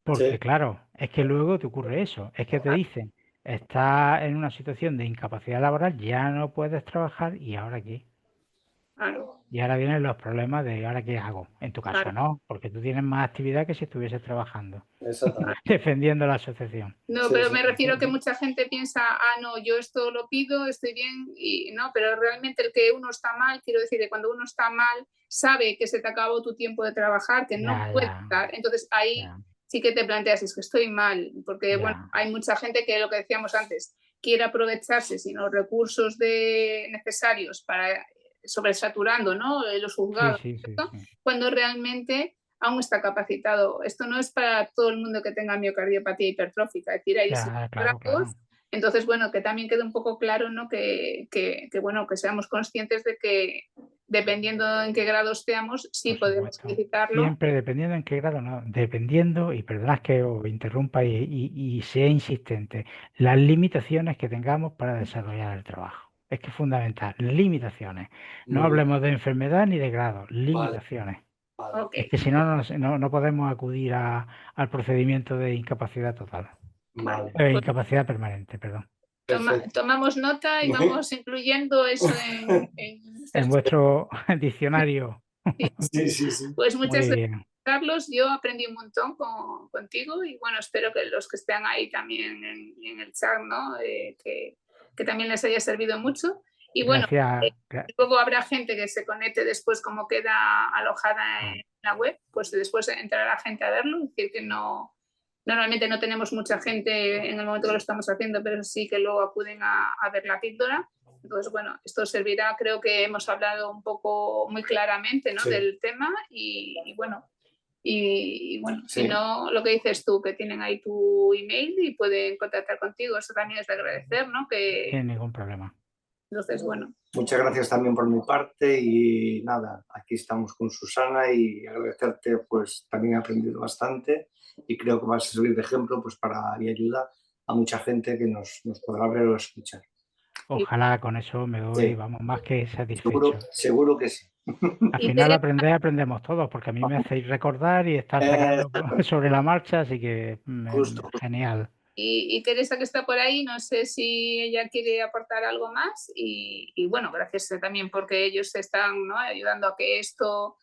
C: Porque claro, es que luego te ocurre eso, es que te dicen, estás en una situación de incapacidad laboral, ya no puedes trabajar y ¿ahora qué?
B: Claro.
C: Y ahora vienen los problemas de ¿ahora qué hago? En tu caso no, porque tú tienes más actividad que si estuvieses trabajando. Defendiendo la asociación.
B: No, pero me refiero que mucha gente piensa, no, yo esto lo pido, estoy bien, y no, pero realmente el que uno está mal, quiero decir que cuando uno está mal, sabe que se te acabó tu tiempo de trabajar, que no puede estar. Entonces ahí sí que te planteas, es que estoy mal, porque bueno, hay mucha gente que, lo que decíamos antes, quiere aprovecharse sin los recursos necesarios para sobresaturando, ¿no?, los juzgados, cuando realmente aún está capacitado. Esto no es para todo el mundo que tenga miocardiopatía hipertrófica, es decir, hay grados. Entonces, bueno, que también quede un poco claro, ¿no?, que bueno, que seamos conscientes de que dependiendo en qué grado estemos, sí podemos solicitarlo.
C: Siempre dependiendo en qué grado, no, dependiendo, y perdonad que os interrumpa y sea insistente, las limitaciones que tengamos para desarrollar el trabajo. Es que es fundamental, limitaciones. No hablemos de enfermedad ni de grado, limitaciones. Es que si no, no podemos acudir al procedimiento de incapacidad total. Incapacidad permanente, perdón.
B: Tomamos nota y vamos incluyendo eso
C: en vuestro diccionario.
B: Sí. Pues muchas gracias Carlos, yo aprendí un montón contigo y bueno, espero que los que estén ahí también en el chat, ¿no? Que también les haya servido mucho. Y bueno, luego habrá gente que se conecte después, como queda alojada en la web, pues después entrará gente a verlo. Es decir, que normalmente no tenemos mucha gente en el momento que lo estamos haciendo, pero sí que luego acuden a ver la píldora. Entonces, bueno, esto servirá, creo que hemos hablado un poco muy claramente, ¿no? Sí. Del tema y bueno. Y bueno, sí. Si no, lo que dices tú, que tienen ahí tu email y pueden contactar contigo, eso también es de agradecer, ¿no? Que...
C: Sin ningún problema.
B: Entonces, bueno.
D: Muchas gracias también por mi parte y nada, aquí estamos con Susana y agradecerte, pues también he aprendido bastante y creo que vas a servir de ejemplo pues para y ayuda a mucha gente que nos podrá ver o escuchar.
C: Ojalá con eso me doy, sí. Vamos, más que satisfecho.
D: Seguro que sí.
C: Al final aprendemos todos, porque a mí me hacéis recordar y estar sacando sobre la marcha, así que justo. Genial.
B: Y Teresa, que está por ahí, no sé si ella quiere aportar algo más y bueno, gracias también porque ellos están, ¿no? Ayudando a que esto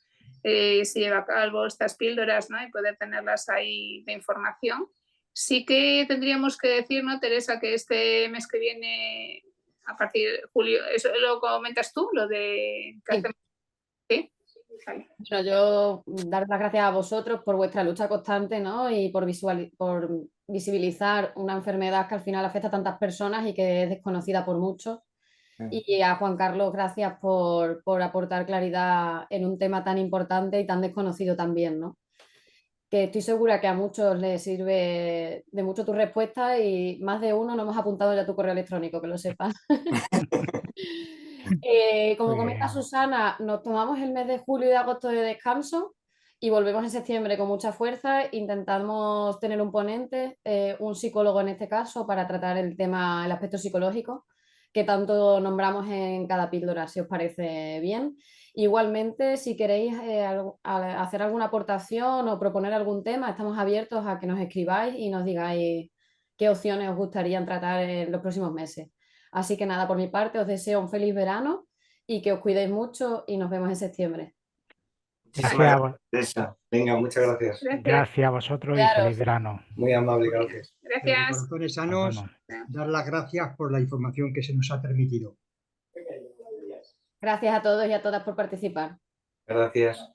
B: se lleve a cabo, estas píldoras, ¿no? Y poder tenerlas ahí de información. Sí que tendríamos que decir, ¿no, Teresa, que este mes que viene, a partir de julio, ¿eso lo comentas tú? Lo de...
A: Sí.
B: ¿Sí? Vale.
A: Bueno, yo dar las gracias a vosotros por vuestra lucha constante, ¿no? Y por visibilizar una enfermedad que al final afecta a tantas personas y que es desconocida por muchos. Y a Juan Carlos, gracias por aportar claridad en un tema tan importante y tan desconocido también, ¿no? Que estoy segura que a muchos les sirve de mucho tu respuesta y más de uno nos hemos apuntado ya tu correo electrónico, que lo sepas. Como comenta Susana, nos tomamos el mes de julio y de agosto de descanso y volvemos en septiembre con mucha fuerza. Intentamos tener un ponente, un psicólogo en este caso, para tratar el tema, el aspecto psicológico, que tanto nombramos en cada píldora, si os parece bien. Igualmente, si queréis hacer alguna aportación o proponer algún tema, estamos abiertos a que nos escribáis y nos digáis qué opciones os gustaría tratar en los próximos meses. Así que nada, por mi parte os deseo un feliz verano y que os cuidéis mucho y nos vemos en septiembre.
E: Gracias. Venga, muchas gracias.
C: Gracias a vosotros y feliz verano.
E: Muy amable, gracias.
B: Gracias.
F: Corazones sanos, dar las gracias por la información que se nos ha permitido.
A: Gracias a todos y a todas por participar.
E: Gracias.